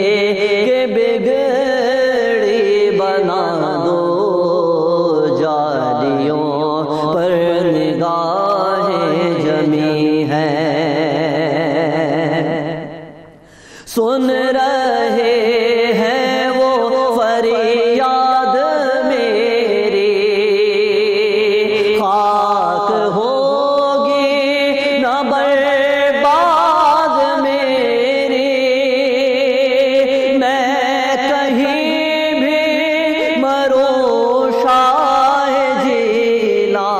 کہ بگڑی بنا دو, جالیوں پر نگاہیں جمی ہیں. سن رہے ہیں وہ فریاد میری, خاک ہوگی نہ برباد میری, میں کہیں بھی مروں شاہ جیلا,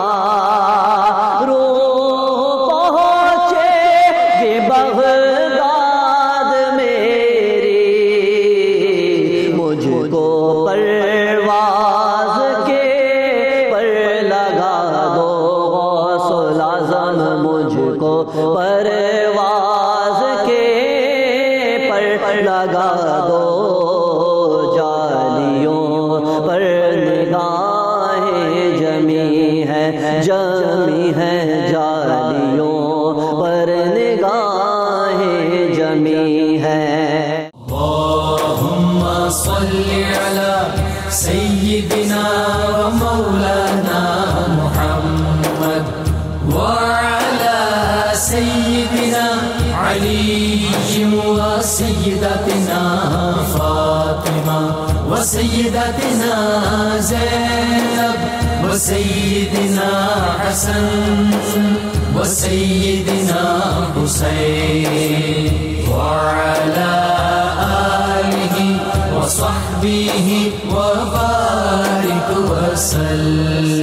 روح پہنچے گی بغداد میری, مجھ کو پرواز کے پر لگا دو غوث الاعظم, على سيدنا ومولانا محمد وعلى سيدنا علي وسيدتنا فاطمة وسيدتنا زينب وسيدنا حسن وسيدنا حسين وعلى آله وصحبه وبارك وسلم.